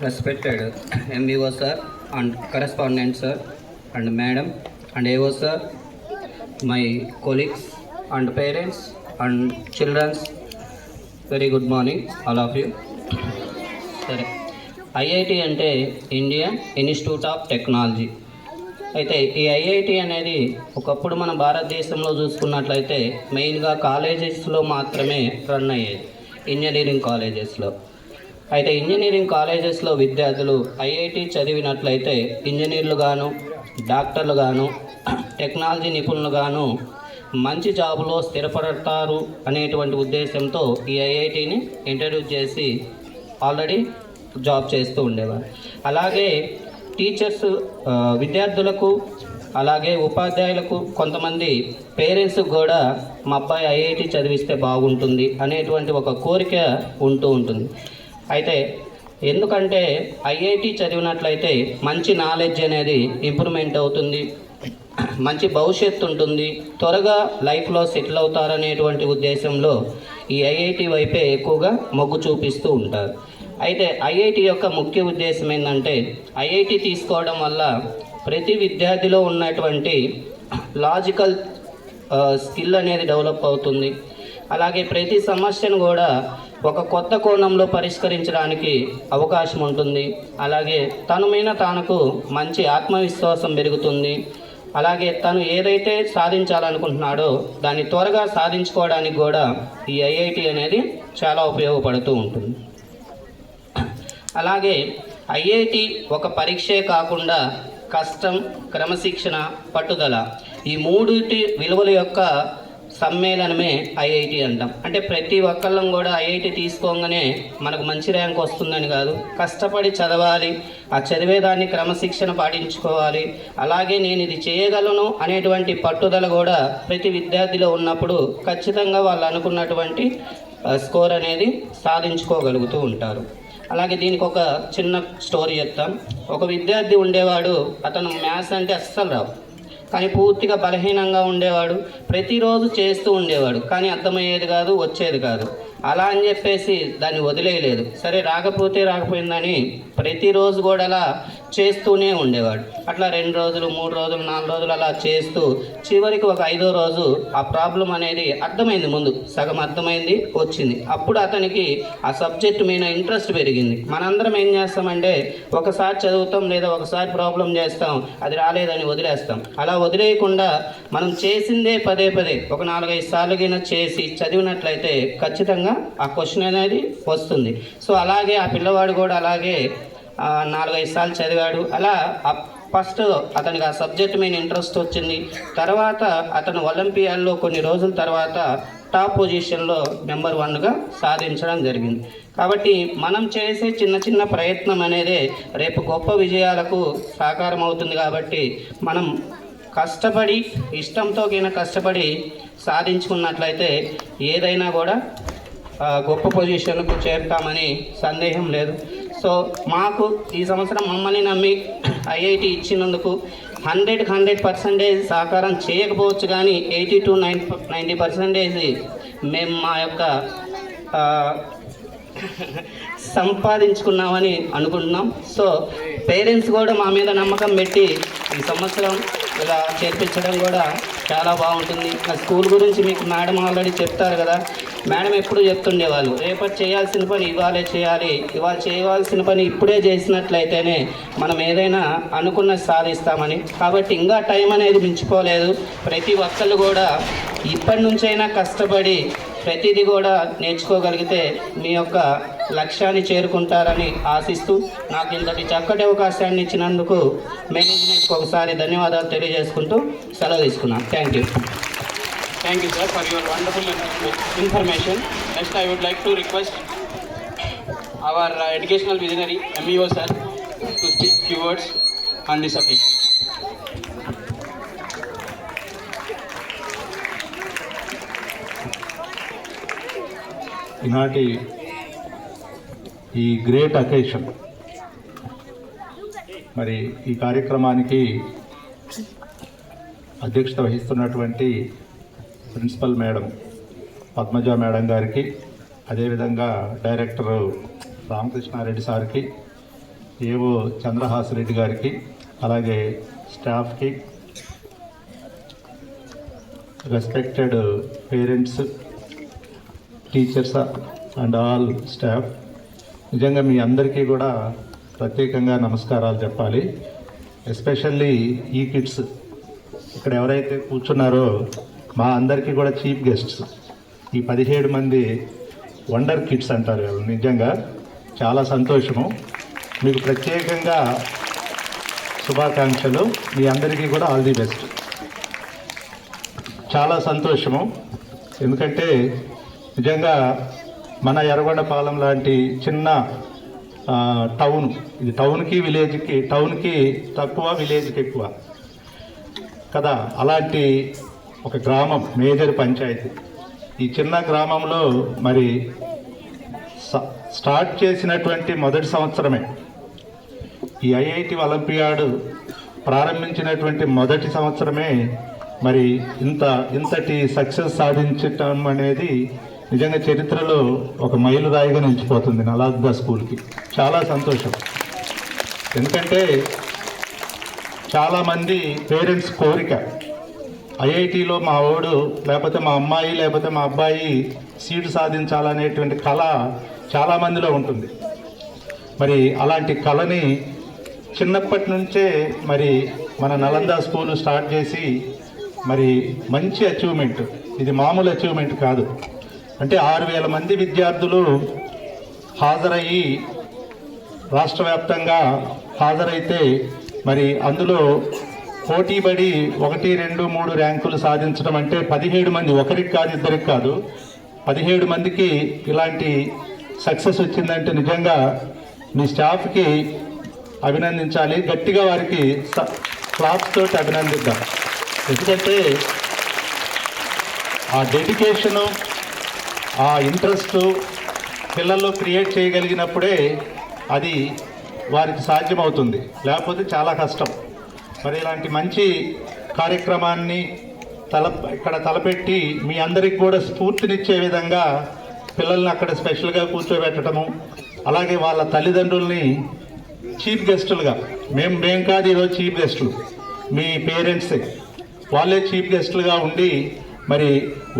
Respected MEO sir and correspondent sir and madam and AO sir, my colleagues and parents and children, very good morning all of you. సరే, IIT అంటే Indian institute of technology. అయితే ఈ IIT అనేది ఒకప్పుడు మన భారతదేశంలో చూసుకున్నట్లయితే మెయిన్గా కాలేజెస్లో మాత్రమే రన్ అయ్యేది, ఇంజనీరింగ్ కాలేజెస్లో. అయితే ఇంజనీరింగ్ కాలేజెస్లో విద్యార్థులు ఐఐటి చదివినట్లయితే ఇంజనీర్లు గాను, డాక్టర్లు గాను, టెక్నాలజీ నిపుణులు గాను మంచి జాబులో స్థిరపడతారు అనేటువంటి ఉద్దేశంతో ఈ ఐఐటిని ఇంట్రడ్యూస్ చేసి ఆల్రెడీ జాబ్ చేస్తూ ఉండేవారు. అలాగే టీచర్స్ విద్యార్థులకు అలాగే ఉపాధ్యాయులకు, కొంతమంది పేరెంట్స్కి కూడా మా అబ్బాయి ఐఐటి చదివిస్తే బాగుంటుంది అనేటువంటి ఒక కోరిక ఉంటూ ఉంటుంది. అయితే ఎందుకంటే ఐఐటి చదివినట్లయితే మంచి నాలెడ్జ్ అనేది ఇంప్రూవ్మెంట్ అవుతుంది, మంచి భవిష్యత్తు ఉంటుంది, త్వరగా లైఫ్లో సెటిల్ అవుతారనేటువంటి ఉద్దేశంలో ఈ ఐఐటి వైపే ఎక్కువగా మొగ్గు చూపిస్తూ ఉంటారు. అయితే ఐఐటి యొక్క ముఖ్య ఉద్దేశం ఏంటంటే, ఐఐటి తీసుకోవడం వల్ల ప్రతి విద్యార్థిలో ఉన్నటువంటి లాజికల్ స్కిల్ అనేది డెవలప్ అవుతుంది. అలాగే ప్రతి సమస్యను కూడా ఒక కొత్త కోణంలో పరిష్కరించడానికి అవకాశం ఉంటుంది. అలాగే తన మీద తనకు మంచి ఆత్మవిశ్వాసం పెరుగుతుంది. అలాగే తను ఏదైతే సాధించాలనుకుంటున్నాడో దాన్ని త్వరగా సాధించుకోవడానికి కూడా ఈ ఐఐటి అనేది చాలా ఉపయోగపడుతూ ఉంటుంది. అలాగే ఐఐటి ఒక పరీక్షే కాకుండా కష్టం, క్రమశిక్షణ, పట్టుదల, ఈ మూడిటి విలువల యొక్క సమ్మేళనమే ఐఐటి అంటాం. అంటే ప్రతి ఒక్కళ్ళం కూడా ఐఐటి తీసుకోగానే మనకు మంచి ర్యాంక్ వస్తుందని కాదు, కష్టపడి చదవాలి, ఆ చదివేదాన్ని క్రమశిక్షణ పాటించుకోవాలి. అలాగే నేను ఇది చేయగలను అనేటువంటి పట్టుదల కూడా ప్రతి విద్యార్థిలో ఉన్నప్పుడు ఖచ్చితంగా వాళ్ళు అనుకున్నటువంటి స్కోర్ అనేది సాధించుకోగలుగుతూ ఉంటారు. అలాగే దీనికి ఒక చిన్న స్టోరీ చెప్తాం. ఒక విద్యార్థి ఉండేవాడు, అతను మ్యాథ్స్ అంటే అస్సలు రావు, కానీ పూర్తిగా బలహీనంగా ఉండేవాడు. ప్రతిరోజు చేస్తూ ఉండేవాడు, కానీ అర్థమయ్యేది కాదు, వచ్చేది కాదు. అలా అని చెప్పేసి దాన్ని వదిలేయలేదు. సరే రాకపోతే రాకపోయిందని ప్రతిరోజు కూడా అలా చేస్తూనే ఉండేవాడు. అట్లా 2 రోజులు 3 రోజులు 4 రోజులు అలా చేస్తూ చివరికి ఒక 5వ రోజు ఆ ప్రాబ్లం అనేది అర్థమైంది. ముందు సగం అర్థమైంది, వచ్చింది. అప్పుడు అతనికి ఆ సబ్జెక్ట్ మీద ఇంట్రెస్ట్ పెరిగింది. మనందరం ఏం చేస్తామంటే ఒకసారి చదువుతాం లేదా ఒకసారి ప్రాబ్లం చేస్తాం, అది రాలేదని వదిలేస్తాం. అలా వదిలేయకుండా మనం చేసిందే పదే పదే ఒక 4-5 సార్లుగా చేసి చదివినట్లయితే ఖచ్చితంగా ఆ క్వశ్చన్ అనేది వస్తుంది. సో అలాగే ఆ పిల్లవాడు కూడా అలాగే 4-5 సార్లు చదివాడు. అలా ఫస్ట్ అతనికి ఆ సబ్జెక్ట్ మీద ఇంట్రెస్ట్ వచ్చింది. తర్వాత అతను ఒలింపియాడ్లో కొన్ని రోజుల తర్వాత టాప్ పొజిషన్లో నెంబర్ 1గా సాధించడం జరిగింది. కాబట్టి మనం చేసే చిన్న చిన్న ప్రయత్నం అనేదే రేపు గొప్ప విజయాలకు సాకారం అవుతుంది. కాబట్టి మనం కష్టపడి ఇష్టంతో కష్టపడి సాధించుకున్నట్లయితే ఏదైనా కూడా గొప్ప పొజిషన్కు చేరుతామని సందేహం లేదు. సో మాకు ఈ సంవత్సరం మమ్మల్ని నమ్మి ఐఐటి ఇచ్చినందుకు 100% సహకారం చేయకపోవచ్చు, కానీ 80 to 90% మేము మా యొక్క సంపాదించుకున్నామని అనుకుంటున్నాం. సో పేరెంట్స్ కూడా మా మీద నమ్మకం పెట్టి ఈ సంవత్సరం ఇలా చేర్పించడం కూడా చాలా బాగుంటుంది. ఆ స్కూల్ గురించి మీకు మేడం ఆల్రెడీ చెప్తారు కదా. మేడం ఎప్పుడు చెప్తుండేవాళ్ళు, రేపటి చేయాల్సిన పని ఇవాళే చేయాలి, ఇవాళ చేయవలసిన పని ఇప్పుడే చేసినట్లయితేనే మనం ఏదైనా అనుకున్నది సాధిస్తామని. కాబట్టి ఇంకా టైం అనేది మించిపోలేదు. ప్రతి ఒక్కళ్ళు కూడా ఇప్పటి నుంచైనా కష్టపడి ప్రతిదీ కూడా నేర్చుకోగలిగితే మీ యొక్క లక్ష్యాన్ని చేరుకుంటారని ఆశిస్తూ నాకు ఇంతటి చక్కటి అవకాశాన్ని ఇచ్చినందుకు మేనేజ్మెంట్కి ఒకసారి ధన్యవాదాలు తెలియజేసుకుంటూ సెలవు తీసుకున్నాను. Thank you. Thank you, sir, for your wonderful information. Next, I would like to request our educational visionary, MEO sir, to speak few words on this occasion. ఈనాటి ఈ గ్రేట్ అకేషన్, మరి ఈ కార్యక్రమానికి అధ్యక్షత వహిస్తున్నటువంటి ప్రిన్సిపల్ మేడం పద్మజ మేడం గారికి, అదేవిధంగా director Ramakrishna Reddy సార్కి, ఏవో చంద్రహాస్ రెడ్డి గారికి, అలాగే స్టాఫ్కి, respected parents, teachers and all staff, నిజంగా మీ అందరికీ కూడా ప్రత్యేకంగా నమస్కారాలు చెప్పాలి. ఎస్పెషల్లీ ఈ కిడ్స్ ఇక్కడ ఎవరైతే కూర్చున్నారో మా అందరికీ కూడా చీఫ్ గెస్ట్స్. ఈ 17 మంది వండర్ కిడ్స్ అంటారు వాళ్ళు. నిజంగా చాలా సంతోషము. మీకు ప్రత్యేకంగా శుభాకాంక్షలు. మీ అందరికీ కూడా ఆల్ ది బెస్ట్. చాలా సంతోషము, ఎందుకంటే నిజంగా మన ఎర్రగొండపాలెం లాంటి చిన్న టౌన్, ఇది టౌన్కి తక్కువ, విలేజ్కి ఎక్కువ కదా. అలాంటి ఒక గ్రామం, మేజర్ పంచాయతీ. ఈ చిన్న గ్రామంలో మరి స్టార్ట్ చేసినటువంటి మొదటి సంవత్సరమే ఈ ఐఐటి ఒలింపియాడ్ ప్రారంభించినటువంటి మొదటి సంవత్సరమే మరి ఇంతటి సక్సెస్ సాధించటం అనేది నిజంగా చరిత్రలో ఒక మైలురాయిగా నిలిచిపోతుంది నలాగ్దా స్కూల్కి. చాలా సంతోషం, ఎందుకంటే చాలామంది పేరెంట్స్ కోరిక ఐఐటిలో మా వాడు లేకపోతే మా అమ్మాయి లేకపోతే మా అబ్బాయి సీటు సాధించాలనేటువంటి కళ చాలామందిలో ఉంటుంది. మరి అలాంటి కళని చిన్నప్పటి నుంచే మరి మన నలంద స్కూలు స్టార్ట్ చేసి మరి మంచి అచీవ్మెంట్, ఇది మామూలు అచీవ్మెంట్ కాదు. అంటే 6,000 మంది విద్యార్థులు హాజరయ్యి రాష్ట్ర వ్యాప్తంగా హాజరైతే మరి అందులో పోటీపడి 1, 2, 3 ర్యాంకులు సాధించడం అంటే 17 మంది, ఒకరికి కాదు ఇద్దరికి కాదు 17 మందికి ఇలాంటి సక్సెస్ వచ్చిందంటే నిజంగా మీ స్టాఫ్కి అభినందించాలి. గట్టిగా వారికి క్లాప్స్ తోటి అభినందిద్దాం. ఎందుకంటే ఆ డెడికేషను, ఆ ఇంట్రెస్ట్ పిల్లల్లో క్రియేట్ చేయగలిగినప్పుడే అది వారికి సాధ్యమవుతుంది, లేకపోతే చాలా కష్టం. మరి ఇలాంటి మంచి కార్యక్రమాన్ని ఇక్కడ తలపెట్టి మీ అందరికి కూడా స్ఫూర్తినిచ్చే విధంగా పిల్లల్ని అక్కడ స్పెషల్గా కూర్చోబెట్టడము, అలాగే వాళ్ళ తల్లిదండ్రుల్ని చీఫ్ గెస్టులుగా మేము కాదు ఈరోజు చీఫ్ గెస్టులు, మీ పేరెంట్సే, వాళ్ళే చీఫ్ గెస్టులుగా ఉండి మరి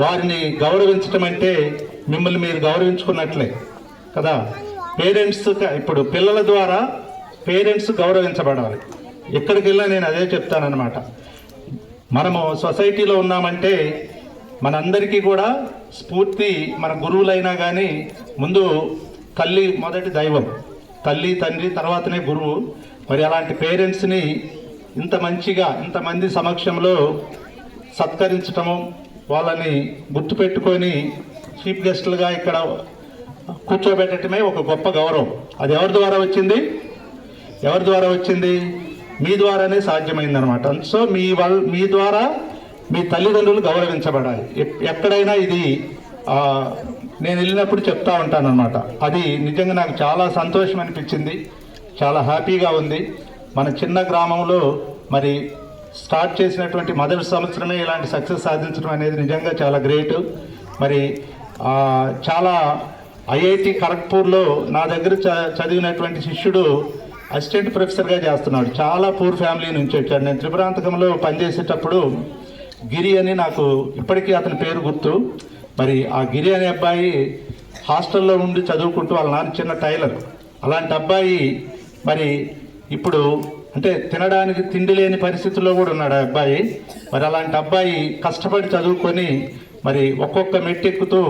వారిని గౌరవించడం అంటే మిమ్మల్ని మీరు గౌరవించుకున్నట్లే కదా. పేరెంట్స్ ఇప్పుడు పిల్లల ద్వారా పేరెంట్స్ గౌరవించబడాలి. ఎక్కడికి వెళ్ళినా నేను అదే చెప్తానన్నమాట. మనము సొసైటీలో ఉన్నామంటే మనందరికీ కూడా స్ఫూర్తి మన గురువులైనా కానీ ముందు తల్లి మొదటి దైవం, తల్లి తండ్రి తర్వాతనే గురువు. మరి అలాంటి పేరెంట్స్ని ఇంత మంచిగా ఇంతమంది సమక్షంలో సత్కరించటము, వాళ్ళని గుర్తుపెట్టుకొని చీఫ్ గెస్టులుగా ఇక్కడ కూర్చోబెట్టడమే ఒక గొప్ప గౌరవం. అది ఎవరి ద్వారా వచ్చింది? మీ ద్వారానే సాధ్యమైందనమాట. సో మీ ద్వారా మీ తల్లిదండ్రులు గౌరవించబడాలి. ఎక్కడైనా ఇది నేను వెళ్ళినప్పుడు చెప్తా ఉంటానన్నమాట. అది నిజంగా నాకు చాలా సంతోషం అనిపించింది, చాలా హ్యాపీగా ఉంది. మన చిన్న గ్రామంలో మరి స్టార్ట్ చేసినటువంటి మొదటి సంవత్సరమే ఇలాంటి సక్సెస్ సాధించడం అనేది నిజంగా చాలా గ్రేట్. మరి చాలా ఐఐటి ఖరగ్పూర్లో నా దగ్గర చదివినటువంటి శిష్యుడు అసిస్టెంట్ ప్రొఫెసర్గా చేస్తున్నాడు. చాలా పూర్ ఫ్యామిలీ నుంచి వచ్చాడు. నేను త్రిపురాంతకంలో పనిచేసేటప్పుడు గిరి అని, నాకు ఇప్పటికీ అతని పేరు గుర్తు. మరి ఆ గిరి అనే అబ్బాయి హాస్టల్లో ఉండి చదువుకుంటూ వాళ్ళ నాన్న చిన్న టైలర్. అలాంటి అబ్బాయి మరి ఇప్పుడు అంటే తినడానికి తిండి లేని పరిస్థితుల్లో కూడా ఉన్నాడు ఆ అబ్బాయి. మరి అలాంటి అబ్బాయి కష్టపడి చదువుకొని మరి ఒక్కొక్క మెట్టెక్కుతూ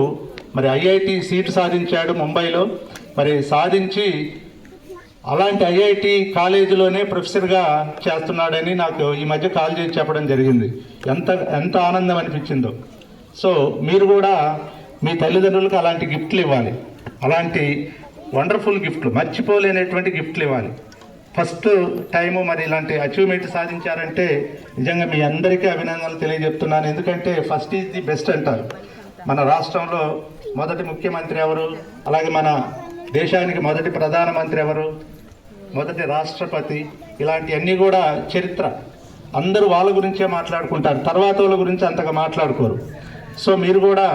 మరి ఐఐటి సీటు సాధించాడు ముంబైలో. మరి సాధించి అలాంటి ఐఐటి కాలేజీలోనే ప్రొఫెసర్గా చేస్తున్నాడని నాకు ఈ మధ్య కాల్ చేసి చెప్పడం జరిగింది. ఎంత ఆనందం అనిపించిందో. సో మీరు కూడా మీ తల్లిదండ్రులకు అలాంటి గిఫ్ట్లు ఇవ్వాలి, అలాంటి వండర్ఫుల్ గిఫ్ట్లు, మర్చిపోలేనటువంటి గిఫ్ట్లు ఇవ్వాలి. ఫస్ట్ టైము మరి ఇలాంటి అచీవ్మెంట్ సాధించారంటే నిజంగా మీ అందరికీ అభినందనలు తెలియజెప్తున్నాను. ఎందుకంటే ఫస్ట్ ఈజ్ ది బెస్ట్ అంటారు. మన రాష్ట్రంలో మొదటి ముఖ్యమంత్రి ఎవరు, అలాగే మన దేశానికి మొదటి ప్రధానమంత్రి ఎవరు, మొదటి రాష్ట్రపతి, ఇలాంటివన్నీ కూడా చరిత్ర. అందరూ వాళ్ళ గురించే మాట్లాడుకుంటారు, తర్వాత వాళ్ళ గురించి అంతగా మాట్లాడుకోరు. సో మీరు కూడా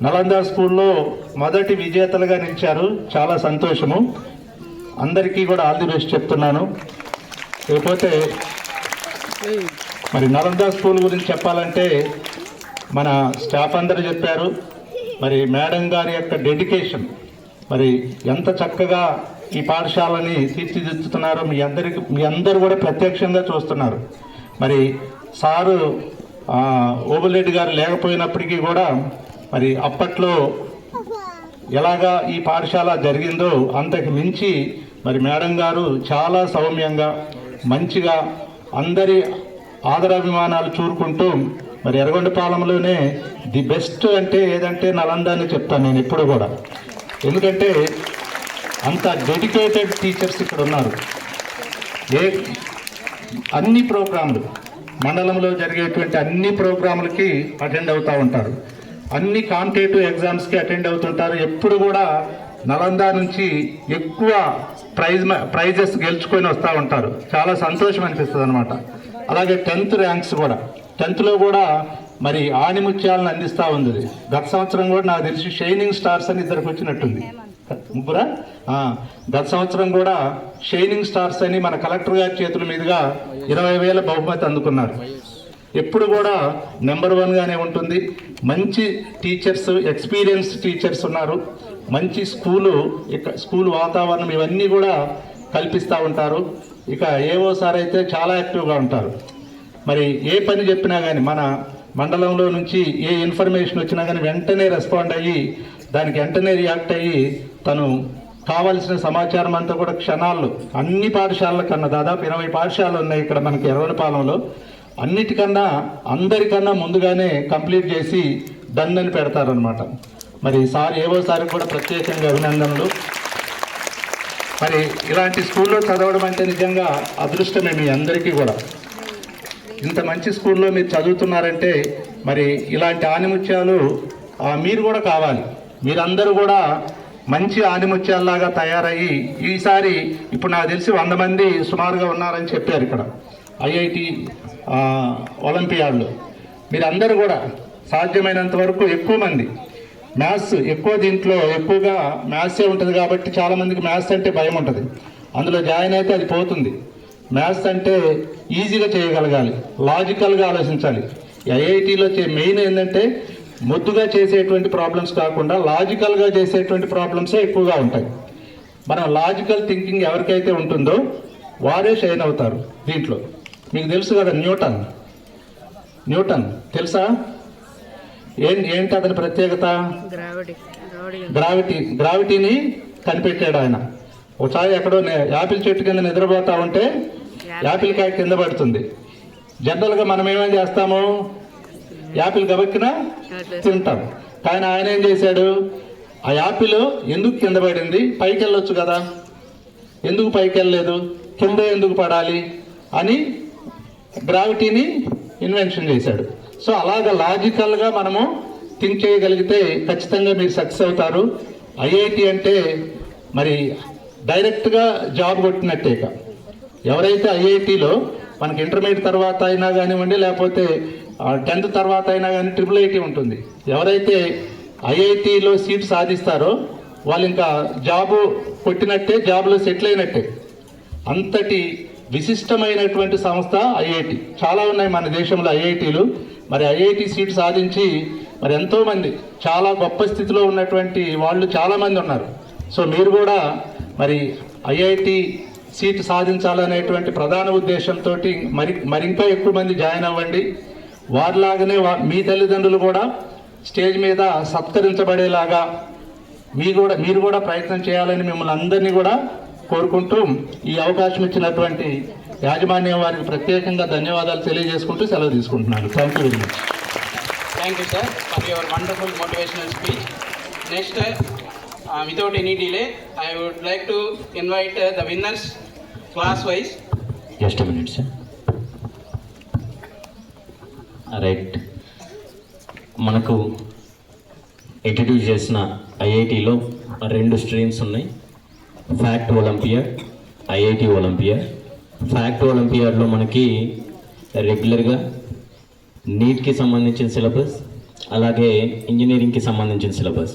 నలంద స్కూల్లో మొదటి విజేతలుగా నిలిచారు, చాలా సంతోషము. అందరికీ కూడా ఆల్ ది బెస్ట్ చెప్తున్నాను. లేకపోతే మరి నలంద స్కూల్ గురించి చెప్పాలంటే మన స్టాఫ్ అందరూ చెప్పారు. మరి మేడం గారి యొక్క డెడికేషన్, మరి ఎంత చక్కగా ఈ పాఠశాలని తీర్చిదిద్దుతున్నారో మీ అందరూ కూడా ప్రత్యక్షంగా చూస్తున్నారు. మరి సారు ఓబులెడ్డి గారు లేకపోయినప్పటికీ కూడా మరి అప్పట్లో ఎలాగా ఈ పాఠశాల జరిగిందో అంతకు మించి మరి మేడం గారు చాలా సౌమ్యంగా మంచిగా అందరి ఆదరాభిమానాలు చూరుకుంటూ మరి ఎర్రగొండపాలెంలోనే ది బెస్ట్ అంటే ఏదంటే నలంద అని చెప్తాను నేను ఎప్పుడు కూడా. ఎందుకంటే అంత డెడికేటెడ్ టీచర్స్ ఇక్కడ ఉన్నారు. అన్ని ప్రోగ్రాములు, మండలంలో జరిగేటువంటి అన్ని ప్రోగ్రాములకి అటెండ్ అవుతూ ఉంటారు, అన్ని కాంపిటేటివ్ ఎగ్జామ్స్కి అటెండ్ అవుతుంటారు. ఎప్పుడు కూడా నలంద నుంచి ఎక్కువ ప్రైజెస్ గెలుచుకొని వస్తూ ఉంటారు. చాలా సంతోషం అనిపిస్తుంది అనమాట. అలాగే 10th ర్యాంక్స్ కూడా, 10th కూడా మరి ఆణిముత్యాలను అందిస్తూ ఉంది. గత సంవత్సరం కూడా నాకు తెలిసి షైనింగ్ స్టార్స్ అని ఇద్దరికి వచ్చినట్టుంది, ముగ్గురా. గత సంవత్సరం కూడా షైనింగ్ స్టార్స్ అని మన కలెక్టర్ గారి చేతుల మీదుగా 20,000 బహుమతి అందుకున్నారు. ఎప్పుడు కూడా నెంబర్ 1గానే ఉంటుంది. మంచి టీచర్స్, ఎక్స్పీరియన్స్ టీచర్స్ ఉన్నారు. మంచి స్కూలు వాతావరణం ఇవన్నీ కూడా కల్పిస్తూ ఉంటారు. ఇక ఏవో సార్ అయితే చాలా యాక్టివ్గా ఉంటారు. మరి ఏ పని చెప్పినా కానీ మన మండలంలో నుంచి ఏ ఇన్ఫర్మేషన్ వచ్చినా కానీ వెంటనే రెస్పాండ్ అయ్యి దానికి వెంటనే రియాక్ట్ అయ్యి తను కావాల్సిన సమాచారం అంతా కూడా క్షణాల్లో అన్ని పాఠశాలల కన్నా దాదాపు 20 పాఠశాలలు ఉన్నాయి ఇక్కడ మనకి ఎర్రగొండపాలెంలో. అన్నిటికన్నా అందరికన్నా ముందుగానే కంప్లీట్ చేసి డన్ అని పెడతారనమాట. మరి సార్ ఏవో సార్కి కూడా ప్రత్యేకంగా అభినందనలు. మరి ఇలాంటి స్కూల్లో చదవడం అంటే నిజంగా అదృష్టమే మీ అందరికీ కూడా. ఇంత మంచి స్కూల్లో మీరు చదువుతున్నారంటే మరి ఇలాంటి ఆణిముత్యాలు మీరు కూడా కావాలి. మీరందరూ కూడా మంచి ఆణిముత్యాల్లాగా తయారయ్యి ఈసారి ఇప్పుడు నాకు తెలిసి 100 మంది సుమారుగా ఉన్నారని చెప్పారు ఇక్కడ ఐఐటి ఒలింపియాడ్లో. మీరందరూ కూడా సాధ్యమైనంత వరకు ఎక్కువ మంది మ్యాథ్స్ ఎక్కువ, దీంట్లో ఎక్కువగా మ్యాథ్సే ఉంటుంది కాబట్టి చాలామందికి మ్యాథ్స్ అంటే భయం ఉంటుంది. అందులో జాయిన్ అయితే అది పోతుంది. మ్యాథ్స్ అంటే ఈజీగా చేయగలగాలి, లాజికల్గా ఆలోచించాలి. ఐఐటీలో మెయిన్ ఏంటంటే ముద్దుగా చేసేటువంటి ప్రాబ్లమ్స్ కాకుండా లాజికల్గా చేసేటువంటి ప్రాబ్లమ్సే ఎక్కువగా ఉంటాయి. మనం లాజికల్ థింకింగ్ ఎవరికైతే ఉంటుందో వారే షైన్ అవుతారు దీంట్లో. మీకు తెలుసు కదా న్యూటన్ తెలుసా? ఏంటి అతని ప్రత్యేకత? గ్రావిటీని కనిపెట్టాడు ఆయన. ఒకసారి ఎక్కడో యాపిల్ చెట్టు కింద నిద్రపోతా ఉంటే యాపిల్ కాయ కింద పడుతుంది. జనరల్గా మనం ఏమేం చేస్తాము, యాపిల్ గబక్కిన తింటాం. కానీ ఆయన ఏం చేశాడు, ఆ యాపిల్ ఎందుకు కింద పడింది, పైకి వెళ్ళొచ్చు కదా, ఎందుకు పైకి వెళ్ళలేదు, కింద ఎందుకు పడాలి అని గ్రావిటీని ఇన్వెన్షన్ చేశాడు. సో అలాగ లాజికల్గా మనము థింక్ చేయగలిగితే ఖచ్చితంగా మీరు సక్సెస్ అవుతారు. ఐఐటి అంటే మరి డైరెక్ట్గా జాబ్ కొట్టినట్టే. ఎవరైతే ఐఐటిలో మనకి ఇంటర్మీడియట్ తర్వాత అయినా కానివ్వండి, లేకపోతే 10th తర్వాత అయినా కానీ IIIT ఉంటుంది. ఎవరైతే ఐఐటిలో సీట్ సాధిస్తారో వాళ్ళు ఇంకా జాబు కొట్టినట్టే, జాబ్లో సెటిల్ అయినట్టే. అంతటి విశిష్టమైనటువంటి సంస్థ ఐఐటి. చాలా ఉన్నాయి మన దేశంలో ఐఐటీలు. మరి ఐఐటి సీట్ సాధించి మరి ఎంతోమంది చాలా గొప్ప స్థితిలో ఉన్నటువంటి వాళ్ళు చాలామంది ఉన్నారు. సో మీరు కూడా మరి ఐఐటి సీట్ సాధించాలనేటువంటి ప్రధాన ఉద్దేశంతో మరి ఇంకా ఎక్కువ మంది జాయిన్ అవ్వండి. వారిలాగానే మీ తల్లిదండ్రులు కూడా స్టేజ్ మీద సత్కరించబడేలాగా మీరు కూడా ప్రయత్నం చేయాలని మిమ్మల్ని అందరినీ కూడా కోరుకుంటూ ఈ అవకాశం ఇచ్చినటువంటి యాజమాన్యం వారికి ప్రత్యేకంగా ధన్యవాదాలు తెలియజేసుకుంటూ సెలవు తీసుకుంటున్నాను. Thank you very much. Thank you, sir, for your wonderful motivational speech. Next, without any delay, I would like to invite the winners class-wise. Just a minute, sir. Right, మనకు ఇంట్రడ్యూస్ చేసిన ఐఐటిలో 2 స్ట్రీమ్స్ ఉన్నాయి. Fact olympiad, IIT olympiad. Fact ఒలింపియాడ్లో మనకి రెగ్యులర్గా నీట్కి సంబంధించిన syllabus, అలాగే ఇంజనీరింగ్కి సంబంధించిన syllabus,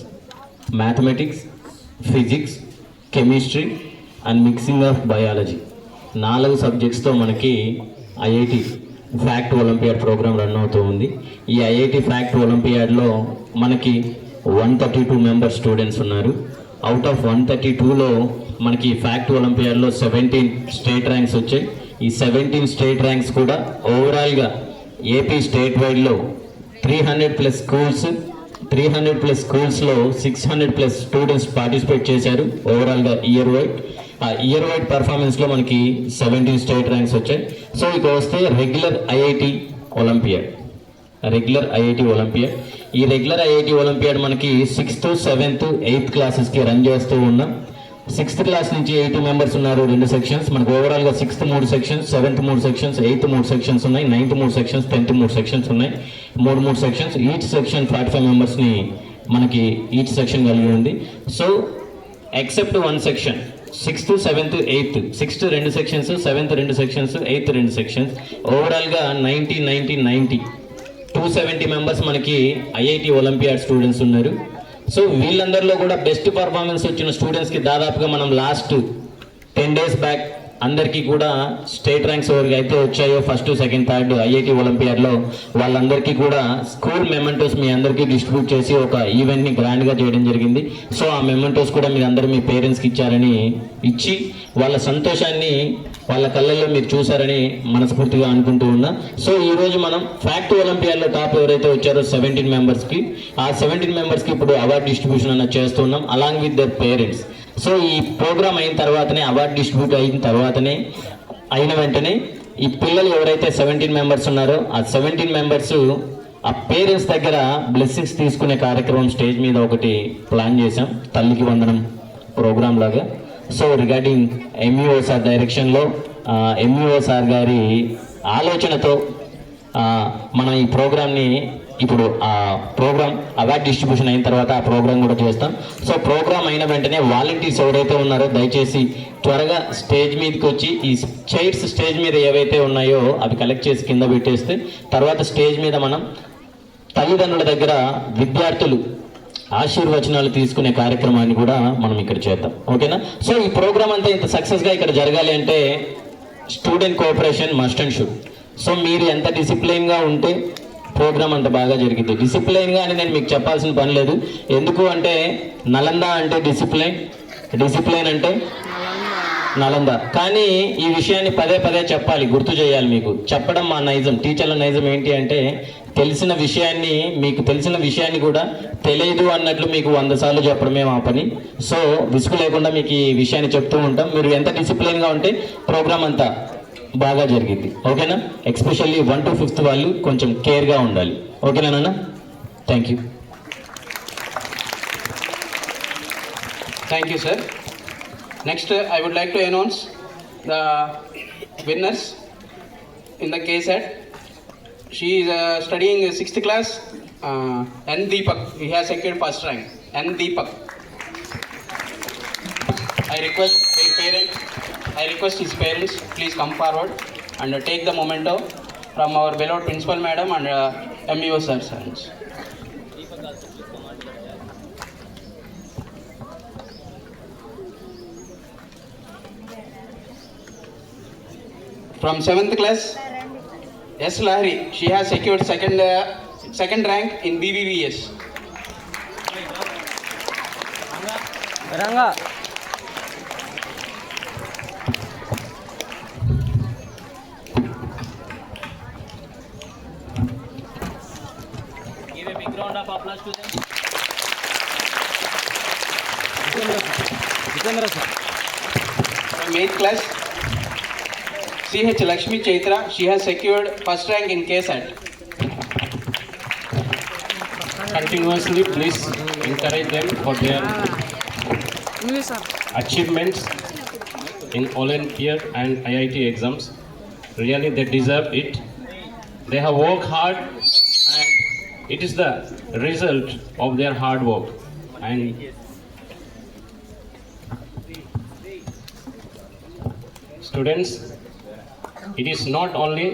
mathematics, physics, chemistry and mixing of biology 4 సబ్జెక్ట్స్తో మనకి IIT fact olympiad programme run అవుతూ ఉంది. ఈ ఐఐటి ఫ్యాక్ట్ ఒలింపియాడ్లో మనకి 132 మెంబర్ స్టూడెంట్స్ ఉన్నారు. అవుట్ ఆఫ్ 132లో మనకి ఫ్యాక్ట్ ఒలింపియాడ్లో 17 స్టేట్ ర్యాంక్స్ వచ్చాయి. ఈ 17 స్టేట్ ర్యాంక్స్ కూడా ఓవరాల్గా ఏపీ స్టేట్ వైడ్లో 300+ స్కూల్స్, 300+ స్కూల్స్లో 600+ స్టూడెంట్స్ పార్టిసిపేట్ చేశారు ఓవరాల్గా ఇయర్ వైడ్. ఆ ఇయర్ వైడ్ పర్ఫార్మెన్స్లో మనకి 17 స్టేట్ ర్యాంక్స్ వచ్చాయి. సో ఇక వస్తే రెగ్యులర్ ఐఐటి ఒలింపియాడ్. ఈ రెగ్యులర్ ఐఐటి ఒలింపియాడ్ మనకి 6th, 7th, 8th క్లాసెస్కి రన్ చేస్తూ ఉన్నాం. 6th క్లాస్ నుంచి 80 మెంబర్స్ ఉన్నారు, 2 సెక్షన్స్. మనకు ఓవరాల్గా 6th 3 sections, 7th 3 sections, 8th 3 sections ఉన్నాయి, 9th 3 సెక్షన్స్, 10th 3 సెక్షన్స్ ఉన్నాయి. 3 సెక్షన్స్, ఈచ్ సెక్షన్ 45 మెంబర్స్ని మనకి ఈచ్ సెక్షన్ కలిగి ఉంది. So except 1 section, 6th, 7th, 8th, 6th 2 sections, 7th 2 sections, 8th 2 sections, ఓవరాల్గా 90 270 మెంబర్స్ మనకి ఐఐటి ఒలింపియాడ్ స్టూడెంట్స్ ఉన్నారు. So వీళ్ళందరిలో కూడా బెస్ట్ పర్ఫార్మెన్స్ వచ్చిన స్టూడెంట్స్కి దాదాపుగా మనం లాస్ట్ 10 days బ్యాక్ అందరికీ కూడా స్టేట్ ర్యాంక్స్ ఎవరికి అయితే వచ్చాయో ఫస్ట్, సెకండ్, థర్డ్ ఐఐటి ఒలింపియాడ్లో వాళ్ళందరికీ కూడా స్కూల్ మెమెంటోస్ మీ అందరికీ డిస్ట్రిబ్యూట్ చేసి ఒక ఈవెంట్ని గ్రాండ్గా చేయడం జరిగింది. సో ఆ మెమెంటోస్ కూడా మీరు అందరూ మీ పేరెంట్స్కి ఇచ్చి వాళ్ళ సంతోషాన్ని వాళ్ళ కళ్ళల్లో మీరు చూసారని మనస్ఫూర్తిగా అనుకుంటూ ఉన్నా. సో ఈరోజు మనం ఫ్యాక్ట్ ఒలింపియాడ్లో టాప్ ఎవరైతే వచ్చారో 17 మెంబర్స్కి, ఆ 17 మెంబర్స్కి ఇప్పుడు అవార్డు డిస్ట్రిబ్యూషన్ అన్నది చేస్తున్నాం along with their parents. So ఈ ప్రోగ్రామ్ అయిన తర్వాతనే, అవార్డు డిస్ట్రిబ్యూట్ అయిన వెంటనే ఈ పిల్లలు ఎవరైతే 17 మెంబర్స్ ఉన్నారో ఆ 17 మెంబర్స్ ఆ పేరెంట్స్ దగ్గర బ్లెస్సింగ్స్ తీసుకునే కార్యక్రమం స్టేజ్ మీద ఒకటి ప్లాన్ చేశాం, తల్లికి వందనం ప్రోగ్రామ్ లాగా. సో రిగార్డింగ్ ఎంఈఓ సార్ డైరెక్షన్లో, ఎంఈఓ సార్ గారి ఆలోచనతో మనం ఈ ప్రోగ్రామ్ని ఇప్పుడు ఆ ప్రోగ్రామ్ అవార్డ్ డిస్ట్రిబ్యూషన్ అయిన తర్వాత ఆ ప్రోగ్రామ్ కూడా చేస్తాం. సో ప్రోగ్రామ్ అయిన వెంటనే వాలంటీర్స్ ఎవరైతే ఉన్నారో దయచేసి త్వరగా స్టేజ్ మీదకి వచ్చి ఈ చైర్స్ స్టేజ్ మీద ఏవైతే ఉన్నాయో అవి కలెక్ట్ చేసి కింద పెట్టేస్తే తర్వాత స్టేజ్ మీద మనం తల్లిదండ్రుల దగ్గర విద్యార్థులు ఆశీర్వచనాలు తీసుకునే కార్యక్రమాన్ని కూడా మనం ఇక్కడ చేద్దాం. ఓకేనా? సో ఈ ప్రోగ్రామ్ అంతా ఇంత సక్సెస్గా ఇక్కడ జరగాలి అంటే student cooperation must and should. So మీరు ఎంత డిసిప్లైన్గా ఉంటే ప్రోగ్రామ్ అంత బాగా జరిగింది. డిసిప్లైన్గా అని నేను మీకు చెప్పాల్సిన పని లేదు. ఎందుకు అంటే నలంద అంటే డిసిప్లైన్ అంటే నలంద. కానీ ఈ విషయాన్ని పదే పదే చెప్పాలి, గుర్తు చేయాలి. మీకు చెప్పడం మా నైజం, టీచర్ల నైజం ఏంటి అంటే తెలిసిన విషయాన్ని, మీకు తెలిసిన విషయాన్ని కూడా తెలియదు అన్నట్లు మీకు 100 సార్లు చెప్పడమే మా పని. సో విసుగు లేకుండా మీకు ఈ విషయాన్ని చెప్తూ ఉంటాం. మీరు ఎంత డిసిప్లైన్గా ఉంటే ప్రోగ్రామ్ అంతా బాగా జరిగింది. ఓకేనా? ఎస్పెషల్లీ 1 to 5th వాళ్ళు కొంచెం కేర్గా ఉండాలి. ఓకేనా నాన్న? Thank you. Thank you, sir. Next, I would like to announce the winners in the KSET. She is studying 6th class. N. Deepak. He has secured first rank. N. Deepak. I request his parents, please come forward and take the memento from our beloved principal madam and MEO sir. From 7th class, S. Lahari. She has secured second rank in BBVS. Ranga. Give a big round of applause to them. From 8th class, CH Lakshmi Chaitra. She has secured first rank in KSET. Continuously, please encourage them for their achievements in Olympiad and IIT exams. Really, they deserve it. They have worked hard, and it is the result of their hard work. And students, it is not only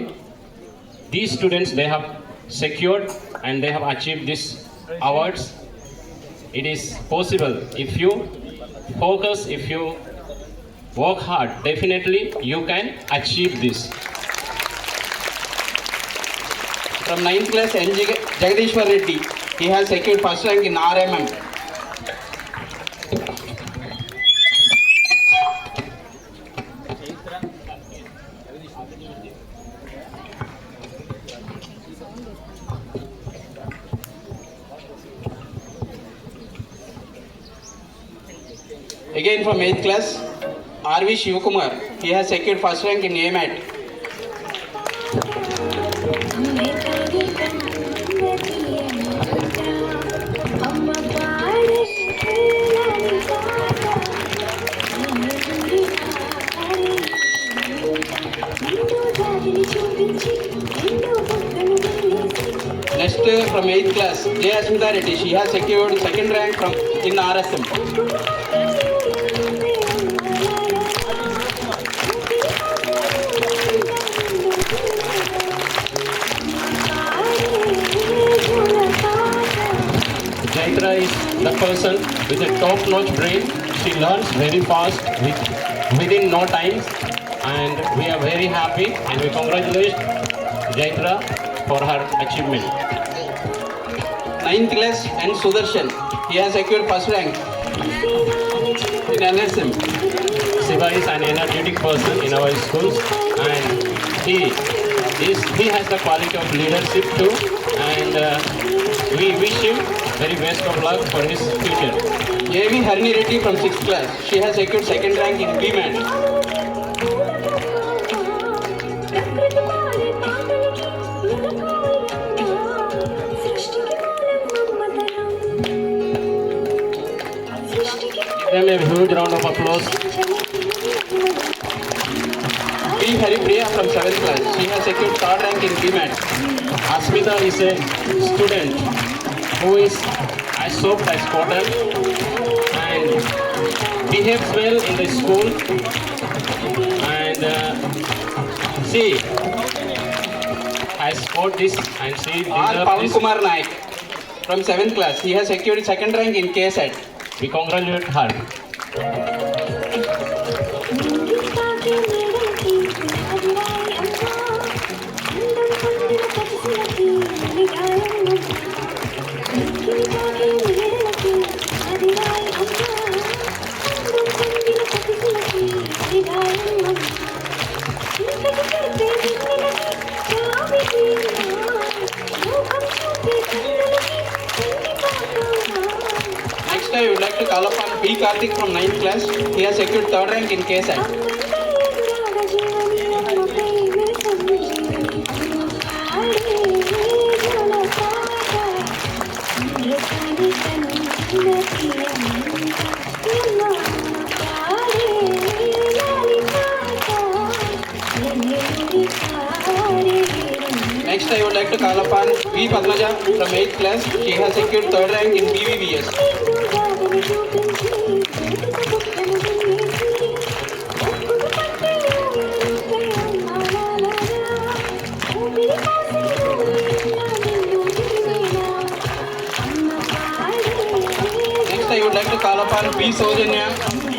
these students, they have secured and they have achieved these awards. It is possible if you focus, if you work hard, definitely you can achieve this. From 9th class, N. Jagadishwar Reddy. He has secured first rank in RMM. Again from 8th class, R.V. Shivakumar. He has secured first rank in AMAT. Next from 8th class, J. Asmita Reddy. She has secured second rank in RSM. Jaitra is the person with a top-notch brain. She learns very fast within no time, and we are very happy and we congratulate Jaitra for her achievement. 9th class, N. Sudarshan. He has secured first rank in NSM. Siva is an energetic person in our schools, and he has the quality of leadership too, and we wish him very best of luck for his future. A.V. Harini Reddy from 6th class. She has secured second rank in BMAT. Give them a huge round of applause. P. Haripriya from 7th class. She has secured third rank in BMAT. Asmita is a student who is as soft as cotton and behaves well in the school, and she has scored this and she R. deserves Pawan this. Kumar Naik. from 7th class. He has secured second rank in KSET. We congratulate her. Next, I would like to call upon B. Karthik from 9th class. He has secured third rank in KSET. Next, I would like to call upon V. Padmaja from 8th class. She has secured third rank in BVBS. Next, I would like to call upon B. Sojanya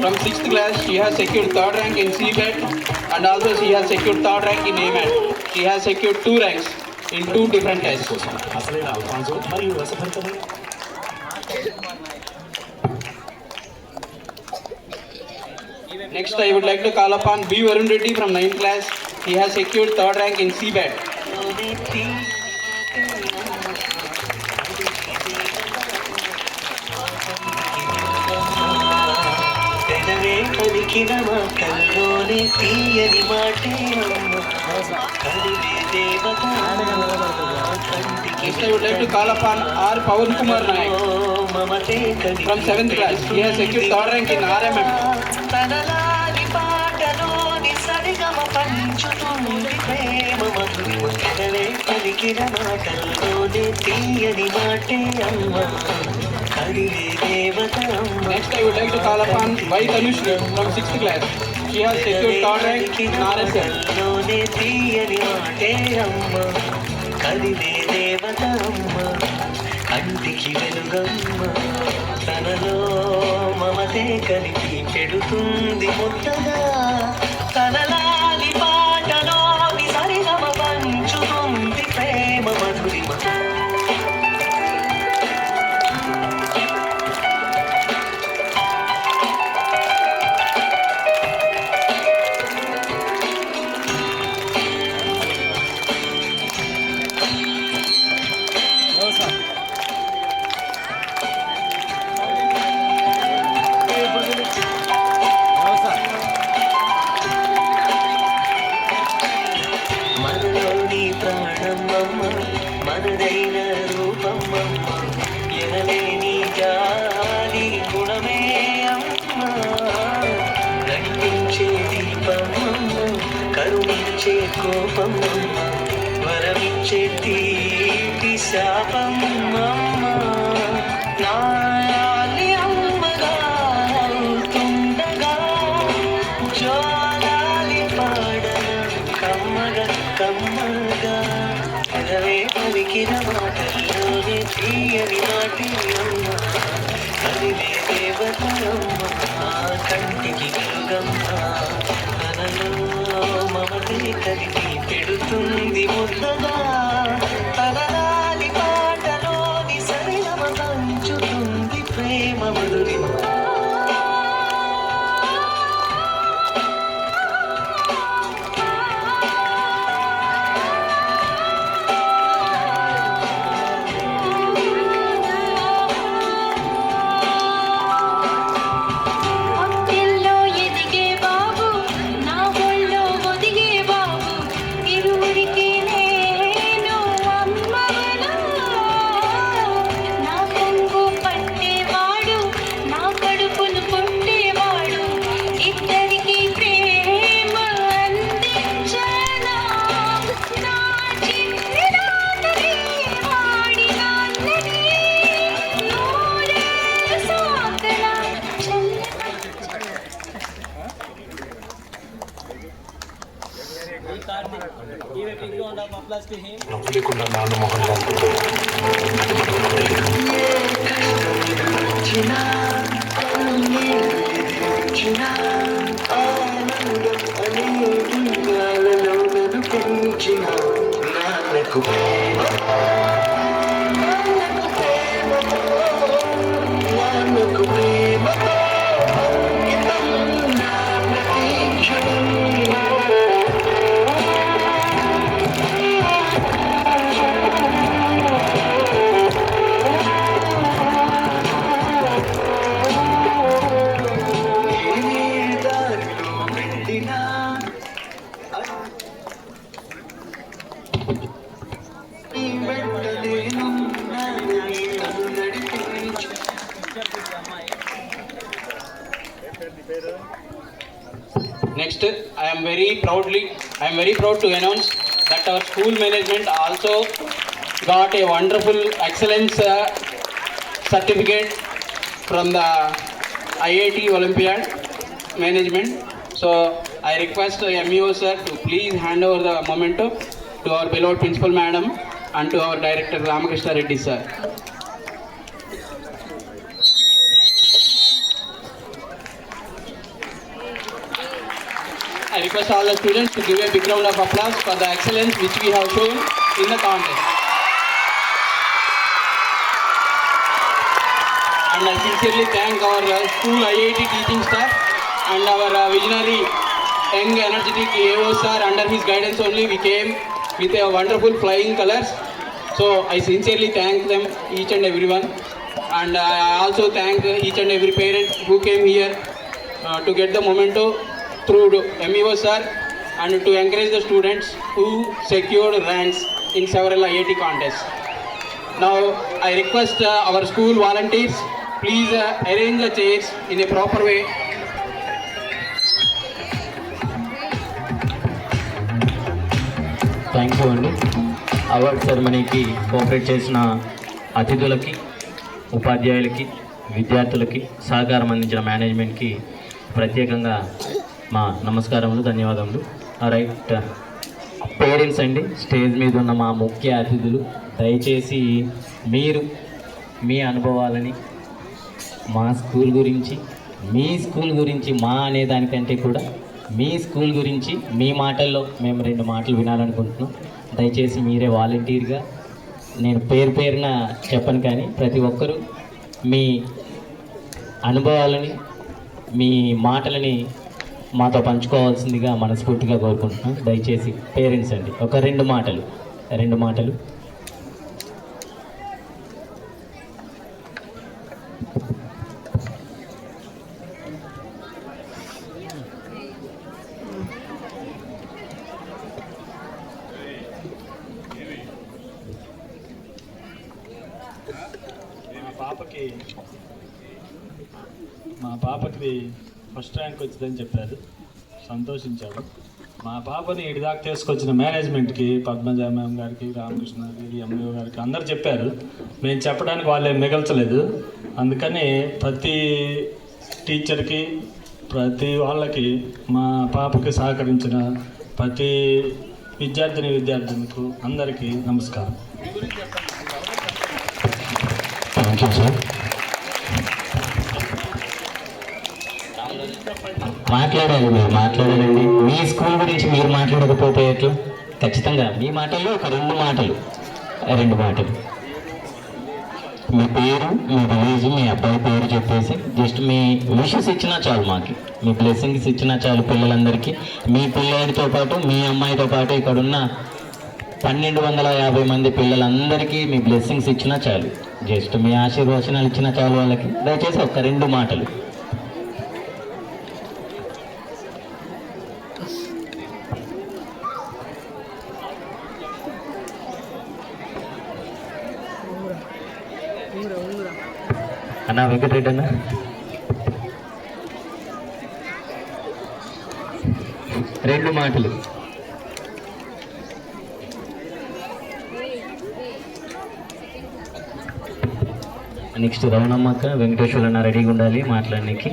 from 6th class. She has secured third rank in CBET and also she has secured third rank in AMAT. She has secured 2 ranks in 2 different tests. Next, I would like to call upon B. Varun Reddy from 9th class. He has secured third rank in CBET. Next, I would like to call upon R. Pawan Kumar Nayak from 7th class. He has secured third rank in RMM. Next, I would like to call upon Y. Tanushri from 6th class. She has secured third rank in RSL. కంటికి వెలుగమ్మ తనలో మమతే కలిపి పెడుతుంది ముద్దగా తనలాలి పాటలోని సరిగమ పంచుతుంది ప్రేమ మధురిమ మనదైన రూపమ్మమ్మ ఎనలేని జాలి గుణమే అమ్మ దండించే దీపమ్మమ్మ కరుణించే కోపమ్మమ్మ వరమిచ్చే తీపి శాపమ్మమ్మ నాలి అమ్మగా అవుతుండగా జోలాలి పాడన కమ్మగా కమ్మగా అదవే పలికిన మాటల్లోనే తీయని మాటి అమ్మ అదివే దేవతమ్మ కంటికి వెలుగమ్మ తనలో మమతే కలిపి పెడుతుంది ముద్దగా తనలాలి పాటలోని సరిగమ పంచుతుంది ప్రేమ మధురిమ నా ఒళ్ళో ఒదిగే బాబు ఇరువురికి నొప్పి లేకుండా నాన్న మొహం లాంటి Next, I am very proud to announce that our school management also got a wonderful excellence certificate from the IIT Olympiad management. So I request MEO sir to please hand over the memento to our beloved principal madam and to our director Ramakrishna Reddy sir. I request all the students to give a big round of applause for the excellence which we have shown in the contest. And I sincerely thank our school IIT teaching staff and our visionary young energetic AO sir. Under his guidance only we came with a wonderful flying colors. So I sincerely thank them, each and everyone. And I also thank each and every parent who came here to get the memento through MEO sir and to encourage the students who secured ranks in several IIT contests. Now I request our school volunteers, please arrange the chairs in a proper way. Thank you అండి. Award సెరమనీకి cooperate చేసిన అతిథులకి, ఉపాధ్యాయులకి, విద్యార్థులకి, సహకారం అందించిన మేనేజ్మెంట్కి ప్రత్యేకంగా మా నమస్కారములు, ధన్యవాదములు. రైట్, పేరెంట్స్ అండి, స్టేజ్ మీద ఉన్న మా ముఖ్య అతిథులు, దయచేసి మీరు మీ అనుభవాలని మా స్కూల్ గురించి, మీ స్కూల్ గురించి, మా అనే దానికంటే కూడా మీ స్కూల్ గురించి మీ మాటల్లో మేము 2 మాటలు వినాలనుకుంటున్నాం. దయచేసి మీరే వాలంటీర్గా, నేను పేరున చెప్పను కానీ ప్రతి ఒక్కరూ మీ అనుభవాలని, మీ మాటలని మాతో పంచుకోవాల్సిందిగా మనస్ఫూర్తిగా కోరుకుంటున్నాం. దయచేసి పేరెంట్స్ అండి, ఒక 2 మాటలు. మా పాపకి ఫస్ట్ ర్యాంక్ వచ్చిందని చెప్పారు, సంతోషించాడు. మా పాపని ఇడిదాకా తీసుకొచ్చిన మేనేజ్మెంట్కి, పద్మజ మ్యామ్ గారికి, రామకృష్ణ గారికి, ఎంఓ గారికి అందరు చెప్పారు. మేము చెప్పడానికి వాళ్ళేం మిగల్చలేదు. అందుకని ప్రతి టీచర్కి, ప్రతి వాళ్ళకి, మా పాపకి సహకరించిన ప్రతి విద్యార్థులకు అందరికీ నమస్కారం. Thank you sir. మాట్లాడాలి, మీరు మాట్లాడాలండి. మీ స్కూల్ గురించి మీరు మాట్లాడకపోతే ఎట్లా? ఖచ్చితంగా మీ మాటల్లో ఒక 2 మాటలు. మీ పేరు, మీ విలేజ్, మీ అబ్బాయి పేరు చెప్పేసి జస్ట్ మీ విషెస్ ఇచ్చినా చాలు, మాకు మీ బ్లెస్సింగ్స్ ఇచ్చినా చాలు. పిల్లలందరికీ, మీ పిల్లాడితో పాటు, మీ అమ్మాయితో పాటు ఇక్కడున్న 1250 మంది పిల్లలందరికీ మీ బ్లెస్సింగ్స్ ఇచ్చినా చాలు. జస్ట్ మీ ఆశీర్వచనాలు ఇచ్చినా చాలు వాళ్ళకి. దయచేసి ఒక 2 మాటలు. అన్నా వెంకటరెడ్డి అన్న, రెండు మాటలు. నెక్స్ట్ రవణమ్మక్క, వెంకటేశ్వర అన్న రెడీగా ఉండాలి మాట్లాడడానికి.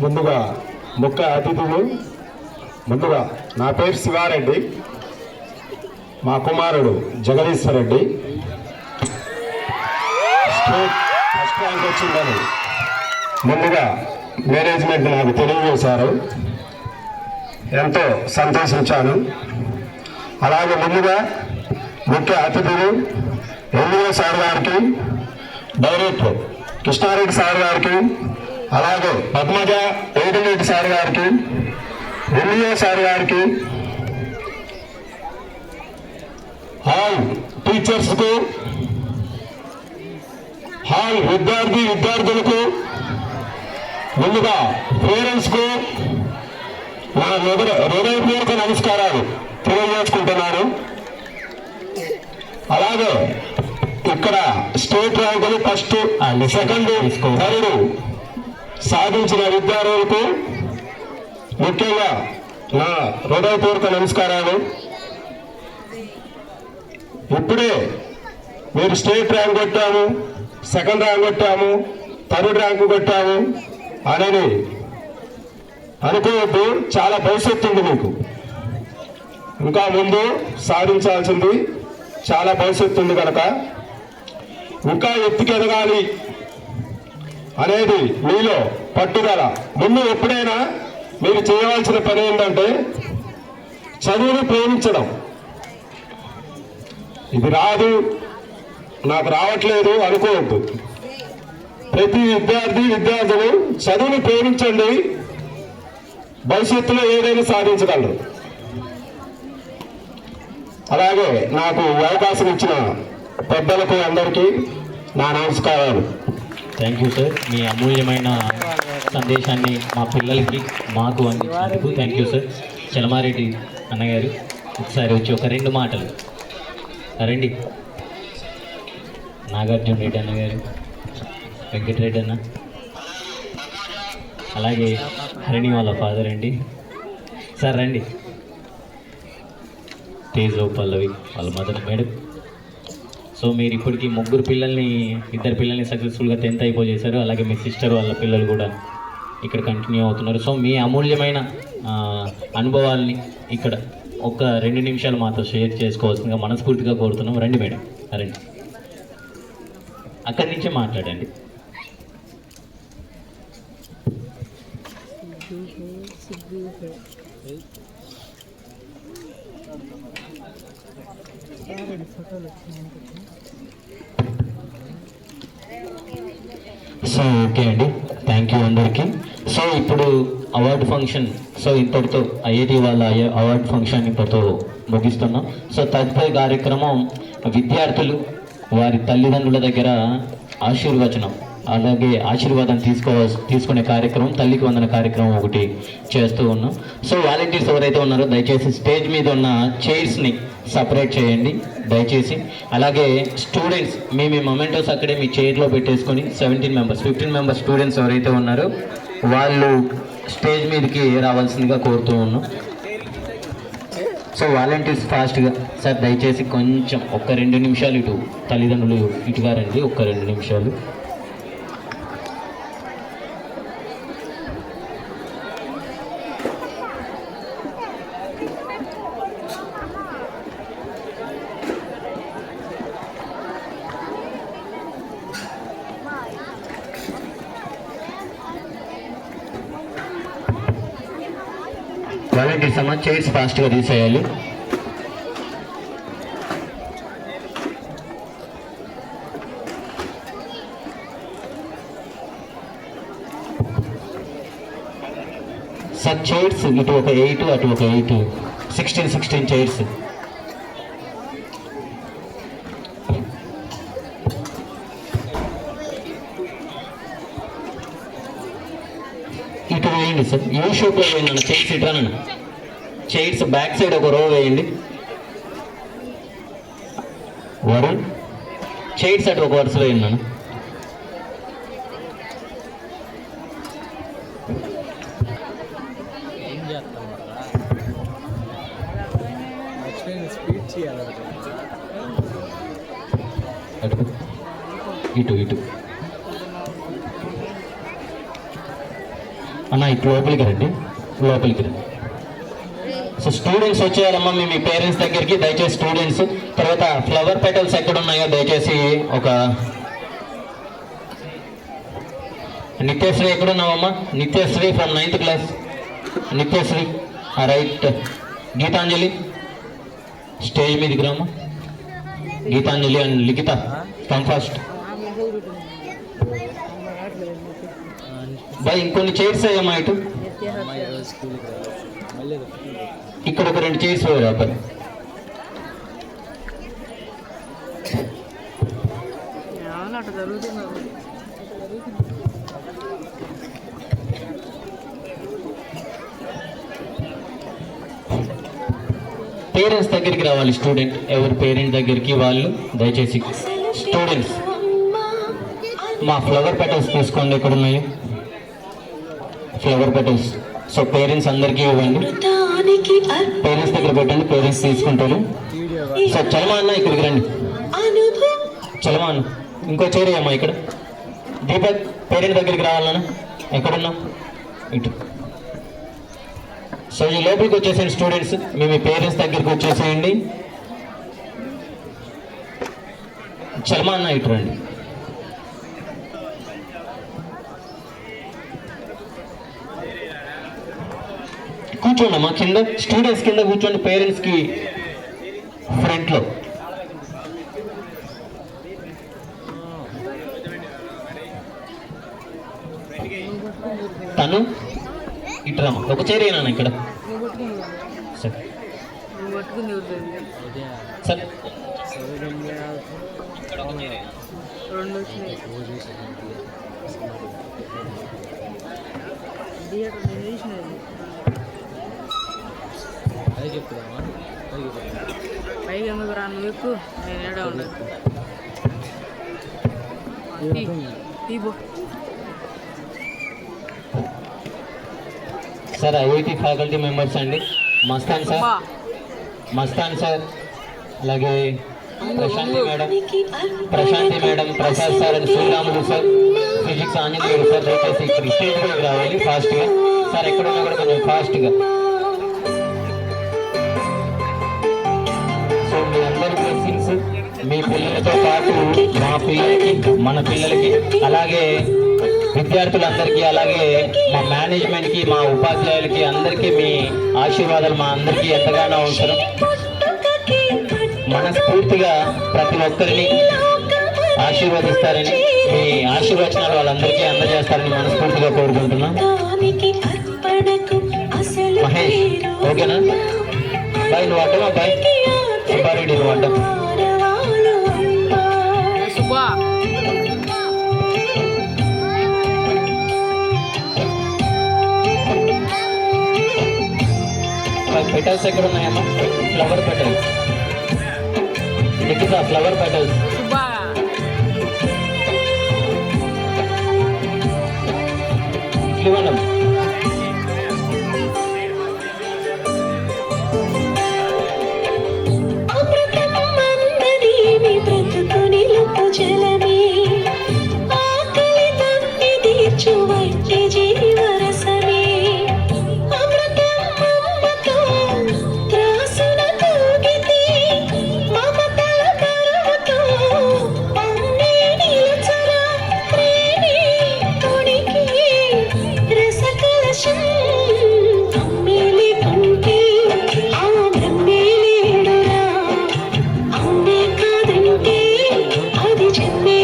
ముందుగా ముఖ్య అతిథులు, ముందుగా నా పేరు శివారెడ్డి, మా కుమారుడు Jagadishwar Reddy state first rank వచ్చిందని ముందుగా మేనేజ్మెంట్ నాకు తెలియజేశారు. ఎంతో సంతోషించాను. అలాగే ముందుగా ముఖ్య అతిథులు ఎంఈఓ సార్ గారికి, డైరెక్టర్ కృష్ణారెడ్డి సార్ గారికి, అలాగే పద్మజ రెడ్డి సార్ గారికి, ఎంఈఓ సార్ గారికి, హాల్ టీచర్స్కు, హాల్ విద్యార్థులకు, ముందుగా పేరెంట్స్కు నా హృదయపూర్వక నమస్కారాలు తెలియజేసుకుంటున్నాను. అలాగే ఇక్కడ స్టేట్ ర్యాంకులు ఫస్ట్, సెకండ్, థర్డ్ సాధించిన విద్యార్థులకు ముఖ్యంగా నా హృదయపూర్వక నమస్కారాలు. ఇప్పుడే మీరు స్టేట్ ర్యాంక్ కొట్టాము, సెకండ్ ర్యాంక్ కొట్టాము, థర్డ్ ర్యాంకు కొట్టాము అని అనుకోవద్దు. చాలా భవిష్యత్తు ఉంది మీకు, ఇంకా ముందు సాధించాల్సింది చాలా భవిష్యత్తు ఉంది కనుక ఇంకా ఎత్తుకెదగాలి అనేది మీలో పట్టుదల. ముందు ఎప్పుడైనా మీరు చేయవలసిన పని ఏంటంటే చదువును ప్రేమించడం. ఇది రాదు, నాకు రావట్లేదు అనుకోవద్దు. ప్రతి విద్యార్థులు చదువును ప్రేమించండి, భవిష్యత్తులో ఏదైనా సాధించగలరు. అలాగే నాకు అవకాశం ఇచ్చిన పెద్దలకు అందరికీ నా నమస్కారాలు. Thank you sir. మీ అమూల్యమైన సందేశాన్ని మా పిల్లలకి మాకు అందించినందుకు థ్యాంక్ యూ సార్. చలమారెడ్డి అన్నగారు ఒకసారి వచ్చి ఒక 2 మాటలు రండి. నాగార్జున రెడ్డి అన్నగారు, వెంకటరెడ్డి అన్న, అలాగే హరిణి వాళ్ళ ఫాదర్ అండి సార్ రండి. తేజ్ పల్లవి వాళ్ళ మదర్ మేడం. సో మీరు ఇప్పటికీ 2 పిల్లల్ని సక్సెస్ఫుల్గా 10th అయిపోయేశారు. అలాగే మీ సిస్టర్ వాళ్ళ పిల్లలు కూడా ఇక్కడ కంటిన్యూ అవుతున్నారు. సో మీ అమూల్యమైన అనుభవాల్ని ఇక్కడ ఒక 2 నిమిషాలు మాతో షేర్ చేసుకోవాల్సిందిగా మనస్ఫూర్తిగా కోరుతున్నాం. రండి మేడం, రండి. అక్కడి నుంచే మాట్లాడండి. సో ఓకే అండి, థ్యాంక్ యూ అందరికీ. సో ఇప్పుడు అవార్డు ఫంక్షన్, సో ఇంతటితో ఐఐటి వాళ్ళ అవార్డు ఫంక్షన్ ఇంతటితో ముగిస్తున్నాం. సో తదుపరి కార్యక్రమం విద్యార్థులు వారి తల్లిదండ్రుల దగ్గర ఆశీర్వచనం, అలాగే ఆశీర్వాదం తీసుకునే కార్యక్రమం, తల్లికి వందన కార్యక్రమం ఒకటి చేస్తూ ఉన్నాం. సో వాలంటీర్స్ ఎవరైతే ఉన్నారో దయచేసి స్టేజ్ మీద ఉన్న చైర్స్ని సపరేట్ చేయండి దయచేసి. అలాగే స్టూడెంట్స్ మీ మొమెంటోస్ అక్కడే మీ చైర్లో పెట్టేసుకొని 15 మెంబర్స్ స్టూడెంట్స్ ఎవరైతే ఉన్నారో వాళ్ళు స్టేజ్ మీదకి రావాల్సిందిగా కోరుతూ ఉన్నాం. సో వాలంటీర్స్ ఫాస్ట్గా సార్ దయచేసి కొంచెం ఒక 2 నిమిషాలు ఇటు తల్లిదండ్రులు ఇటుగా రండి, ఒక 2 నిమిషాలు. వాలంటీర్స్ అమ్మ చైర్స్ ఫాస్ట్గా తీసేయాలి. సార్ చైర్స్ ఇటు ఒక 8 అటు ఒక 8, 16 చైర్స్. ఇటు వేయండి సార్, యూ షేప్లో వేయండి అన్న చైర్స్. ఇటు అన్న చైర్స్ బ్యాక్ సైడ్ ఒక రో వేయండి. వరుణ్ చైర్స్ అటు ఒక వరుస వేయండి అన్న. ఇటు అన్న ఇటు లోపలికి రండి, లోపలికి రండి. సో స్టూడెంట్స్ వచ్చేయాలమ్మా మీ పేరెంట్స్ దగ్గరికి. దయచేసి స్టూడెంట్స్ తర్వాత ఫ్లవర్ పెటల్స్ ఎక్కడ ఉన్నాయో దయచేసి ఒక నిత్యశ్రీ ఎక్కడ ఉన్నావమ్మా? నిత్యశ్రీ ఫ్రమ్ 9th క్లాస్. నిత్యశ్రీ రైట్. గీతాంజలి స్టేజ్ మీదకి రామ్మా. Geetanjali and Likhitha come fast. Boy ఇంకొన్ని చైర్స్ అయ్యమ్మా ఇటు. ఇక్కడ ఒక 2 చైర్స్ పోయారు అబ్బాయి. పేరెంట్స్ దగ్గరికి రావాలి స్టూడెంట్. ఎవరి పేరెంట్ దగ్గరికి వాళ్ళు దయచేసి. స్టూడెంట్స్ మా ఫ్లవర్ పెటల్స్ తీసుకోండి. ఎక్కడ ఉన్నాయి ఫ్లవర్ పెటల్స్? సో పేరెంట్స్ అందరికీ ఇవ్వండి. పేరెంట్స్ దగ్గర పెట్టండి, పేరెంట్స్ తీసుకుంటారు. సో చలమా అన్న ఇక్కడికి రండి. చలమా అన్న ఇంకో చైర్ అమ్మా ఇక్కడ. దీపక్ పేరెంట్ దగ్గరికి రావాలన్నా. ఎక్కడున్నావు? ఇటు. సో ఈ లోపలికి వచ్చేసేయండి స్టూడెంట్స్. మీ పేరెంట్స్ దగ్గరికి వచ్చేసేయండి. చలమా అన్న ఇటు రండి. కూర్చోండి అమ్మా కింద. స్టూడెంట్స్ కింద కూర్చోండి, పేరెంట్స్కి ఫ్రంట్లో. తను ఇటు రమ్మా. ఒక చైర్ అయినా ఇక్కడ. సరే సార్ పైకి ఎందుకు రా నువ్వు ఎక్కువ నేను ఏడా ఉండదు. సార్ ఐఐటి ఫ్యాకల్టీ మెంబర్స్ అండి. మస్తాన్ సార్, అలాగే Prashanti madam, Prasad sir and Sriramulu sir, physics Anjaneyulu sir దయచేసి ఇక్కడ స్టేజ్ మీద రావాలి ఫాస్ట్గా. సార్ ఎక్కడున్నా కూడా కొంచెం ఫాస్ట్గా. సో మీ అందరి బ్లెస్సింగ్స్ మీ పిల్లలతో పాటు మా పిల్లలకి, మన పిల్లలకి, అలాగే విద్యార్థులందరికీ, అలాగే మా మేనేజ్మెంట్కి, మా ఉపాధ్యాయులకి అందరికీ మీ ఆశీర్వాదాలు మా అందరికీ ఎంతగానో అవసరం. మనస్ఫూర్తిగా ప్రతి ఒక్కరిని ఆశీర్వదిస్తారని, మీ ఆశీర్వచనాలు వాళ్ళందరికీ అందజేస్తారని మనస్ఫూర్తిగా కోరుకుంటున్నాం. మహేష్ ఓకేనా? బాయ్ నువ్వు అడ్డమా? బాయ్ సుబ్బారెడ్డి నువ్వు అడ్డం. పెటల్స్ ఎక్కడ ఉన్నాయమ్మా? Flower petals. Likhitha flower petals. ఇవ్వండి. అది చెన్నే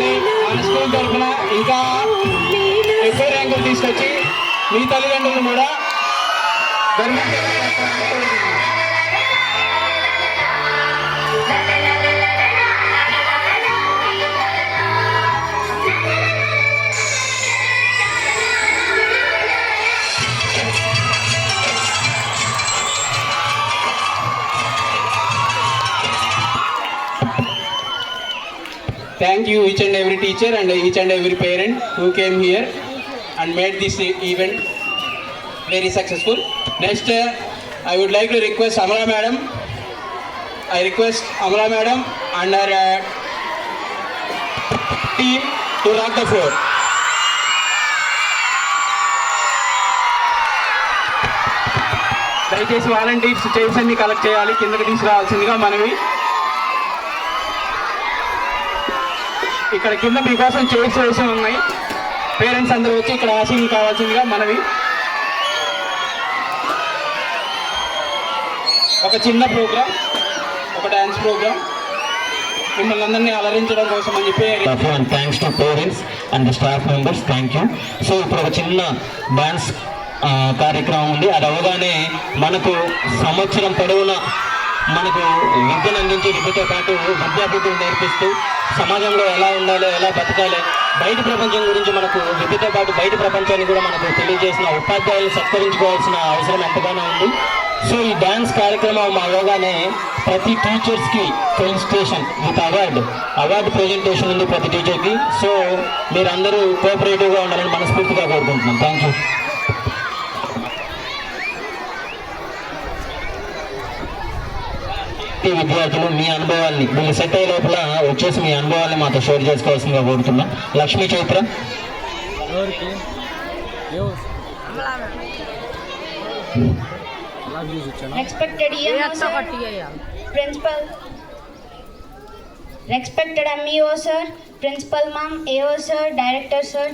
ఈసారి మన స్కూల్ తరఫున ఇంకా ఎక్కువ ర్యాంకులు తీసుకొచ్చి మీ తల్లిదండ్రులను కూడా గర్వించేలా చేస్తారని కోరుకుంటున్నాను. Thank you each and every teacher and each and every parent who came here and made this event very successful. Next, I would like to request Amala Madam. I request Amala Madam and her team to rock the floor. దయచేసి volunteers chairs అన్ని collect చేయాలి, కిందకి తీసుకురావాల్సిందిగా మనవి. ఇక్కడ కింద మీకోసం chairs వేసి ఉన్నాయి. పేరెంట్స్ అందరూ వచ్చి ఇక్కడ ఆశీర్వాదం కావాల్సిందిగా మనవి. ఒక చిన్న ప్రోగ్రామ్, ఒక డ్యాన్స్ ప్రోగ్రామ్ మిమ్మల్ని అందరినీ అలరించడం కోసం అని చెప్పి. Thanks to parents and staff members, thank you. So ఇప్పుడు ఒక చిన్న డ్యాన్స్ కార్యక్రమం ఉంది. అది అవగానే మనకు సంవత్సరం పొడవునా మనకు విద్యను అందించే విద్యతో పాటు విద్యాబుద్ధులు నేర్పిస్తూ సమాజంలో ఎలా ఉండాలో, ఎలా బతకాలి, బయట ప్రపంచం గురించి మనకు విద్యతో పాటు బయట ప్రపంచాన్ని కూడా మనకు తెలియజేసిన ఉపాధ్యాయులు సత్కరించుకోవాల్సిన అవసరం ఎంతగానో ఉంది. సో ఈ డ్యాన్స్ కార్యక్రమం అవగానే ప్రతి టీచర్స్కి ఫెలిసిటేషన్ విత్ అవార్డు ప్రెజెంటేషన్ ఉంది ప్రతి టీచర్కి. సో మీరందరూ కోఆపరేటివ్గా ఉండాలని మనస్ఫూర్తిగా కోరుకుంటున్నాం. Thank you. విద్యార్థులు మీ అనుభవాల్ని వీళ్ళు సెట్ అయ్యే లోపల వచ్చేసి మీ అనుభవాల్ని మాతో షేర్ చేసుకోవాల్సిందిగా కోరుతున్నా. Lakshmi Chaitra. Respected EMO sir, Principal, respected MEO sir, Principal ma'am, AO sir, Director sir,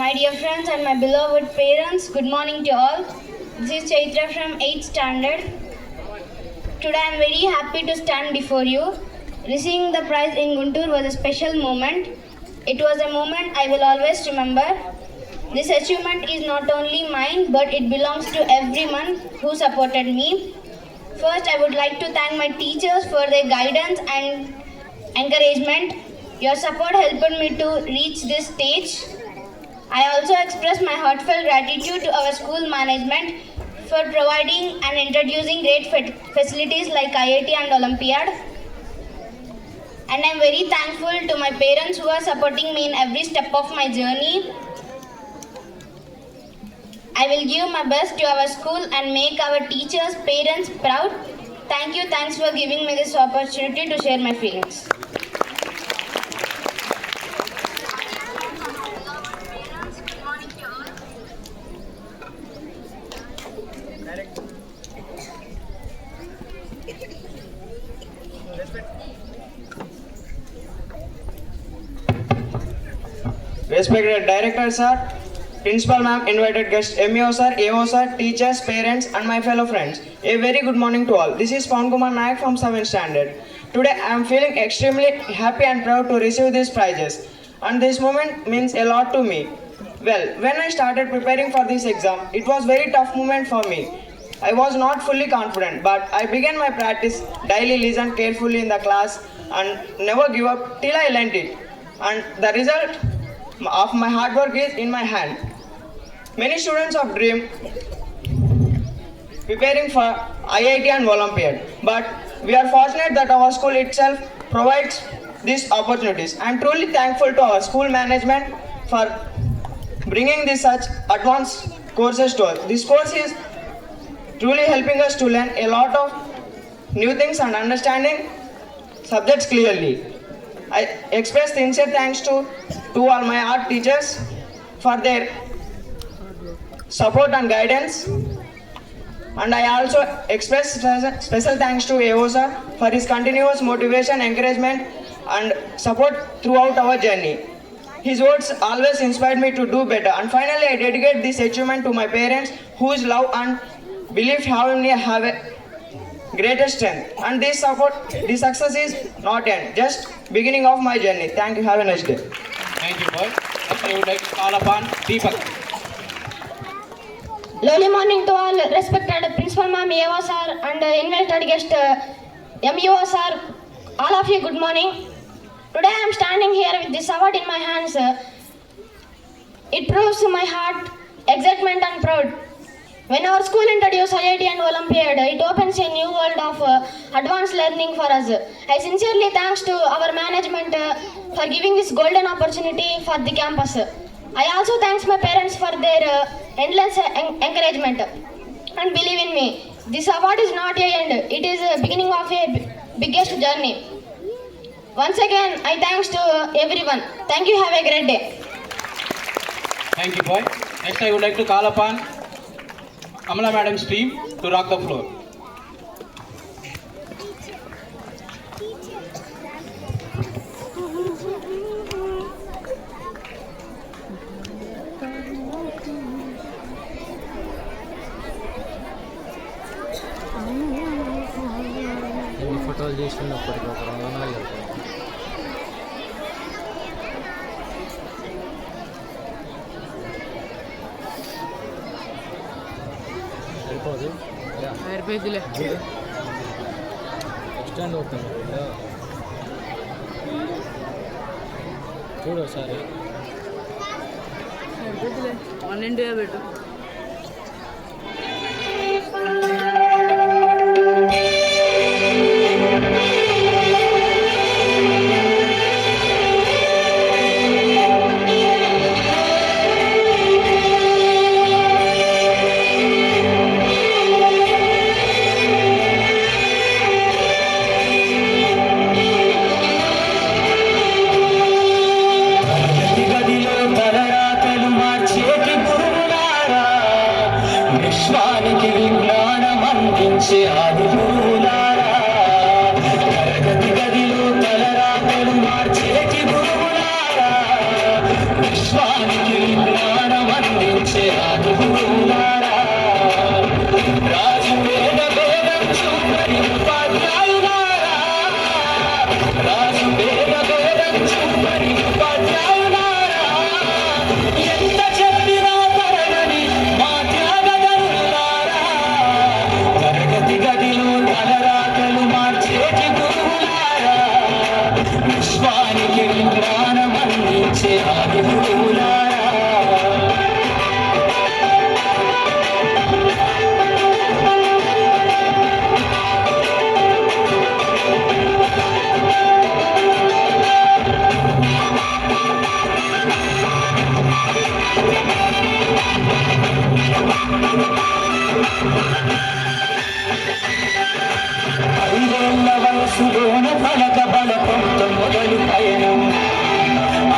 my dear friends and my beloved parents, good morning to all. This is Chaitra from 8th standard. Today I am very happy to stand before you. Receiving the prize in Guntur was a special moment. It was a moment I will always remember. This achievement is not only mine but it belongs to everyone who supported me. First, I would like to thank my teachers for their guidance and encouragement. Your support helped me to reach this stage. I also express my heartfelt gratitude to our school management for providing and introducing great facilities like IIT and Olympiad. And I am very thankful to my parents who are supporting me in every step of my journey. I will give my best to our school and make our teachers, parents proud. Thank you. Thanks for giving me this opportunity to share my feelings. Respected Director sir, Principal ma'am, invited guests, MEO sir, AO sir, teachers, parents and my fellow friends. A very good morning to all. This is Pawan Kumar Nayak from 7th standard. Today I am feeling extremely happy and proud to receive these prizes. And this moment means a lot to me. Well, when I started preparing for this exam, it was very tough moment for me. I was not fully confident, but I began my practice, daily listen carefully in the class and never give up till I learned it. And the result of my hard work is in my hand. Many students have dreamed preparing for IIT and Olympiad, but we are fortunate that our school itself provides these opportunities. I am truly thankful to our school management for bringing this such advanced courses to us. This course is truly helping us to learn a lot of new things and understanding subjects clearly. I express sincere thanks to all my art teachers for their support and guidance, and I also express special thanks to AO sir for his continuous motivation, encouragement and support throughout our journey. His words always inspired me to do better. And finally, I dedicate this achievement to my parents whose love and belief greatest strength. And this success is not end, just beginning of my journey. Thank you. Have a nice day. Thank you, boy. Next, I would like to call upon Deepak. Lovely morning to all respected Principal Ma'am, EO sir, and invited guest MEO sir. All of you, good morning. Today I am standing here with this award in my hands. It proves to my heart excitement and proud. When our school introduced IIT and Olympiad, it opens a new world of advanced learning for us. I sincerely thanks to our management for giving this golden opportunity for the campus. I also thanks my parents for their endless encouragement. And believe in me, this award is not a end. It is a beginning of a biggest journey. Once again, I thanks to everyone. Thank you. Have a great day. Thank you, boy. Next, I would like to call upon Amala Madam's team to rock the floor. ఫోటోలు తీసుకున్నప్పటికీ ఒక 200 వెళ్తాయి. సరిపోద్దిలే extend అవుతుంది చూడు ఒకసారి. సరిపోద్దిలే 1 పెట్టు.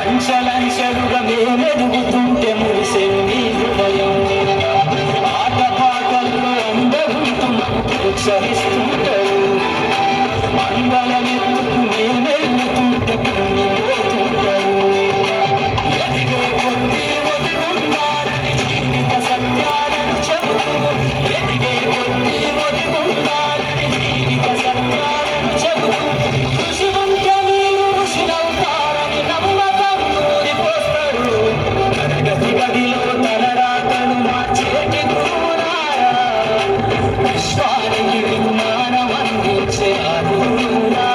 అంచలంచెలుగా మేమెదుగుతుంటే మురిసే నీ హృదయం. ఆటపాటల్లో అందరుంటూ ఉత్సహిస్తుంటారు. మంగళమెత్తుకు మేమెళ్ళుతుంటే పొంగిపోతుంటారు. ఎదిగే కొద్ది ఒదిగుండాలని జీవిత సత్యాలను చెబుతూ, ఎదిగే కొద్ది ఒదిగుండాలని జీవిత సత్యాలను చెబుతూ, కృషి ఉంటే మీరు ఋషులవుతారని నమ్మకం నూరిపోస్తారు. తరగతి గదిలో తలరాతలు మార్చేటి గురువులారా, విశ్వానికి విజ్ఞానం అందించే ఆ గురువులారా.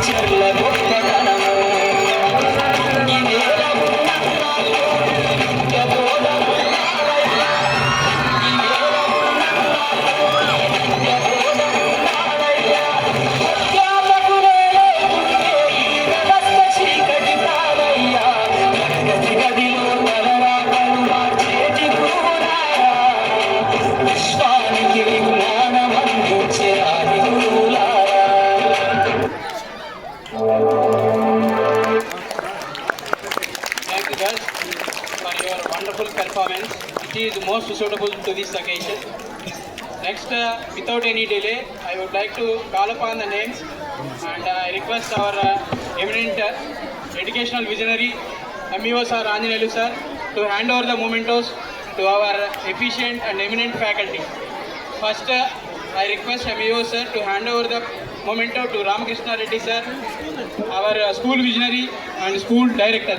టీచర్ల గొప్పతనము ఈ నేల ఉన్నన్నాళ్ళు నిత్య బోధ ఉన్నాడయ్యా ఈ నేల ఉన్నన్నాళ్ళు నిత్య బోధ ఉన్నాడయ్యా అధ్యాపకులే లేకుంటే ఈ వ్యవస్థ చీకటి తానయ్యా తరగతి గదిలో తలరాతలు మార్చేటి గురువులారా విశ్వానికి జ్ఞానం అందించే ఆది గురువులారా Thank you, girls, for your wonderful performance. It is most suitable to this occasion. Next, without any delay, I would like to call upon the names and I request our eminent educational visionary MEO Sir Anjanelu Sir to hand over the mementos to our efficient and eminent faculty. First, I request MEO Sir to hand over the memento to Ramakrishna Reddy Sir, our school visionary and school director.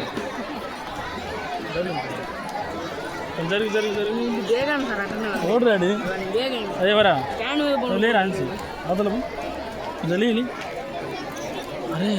జరిగి జరిగి జరిగి బేగండి sir అట్లనే road రాడి బేగండి అదేవరా can మీద లేరా అనిసి అవతల జరిగి అరే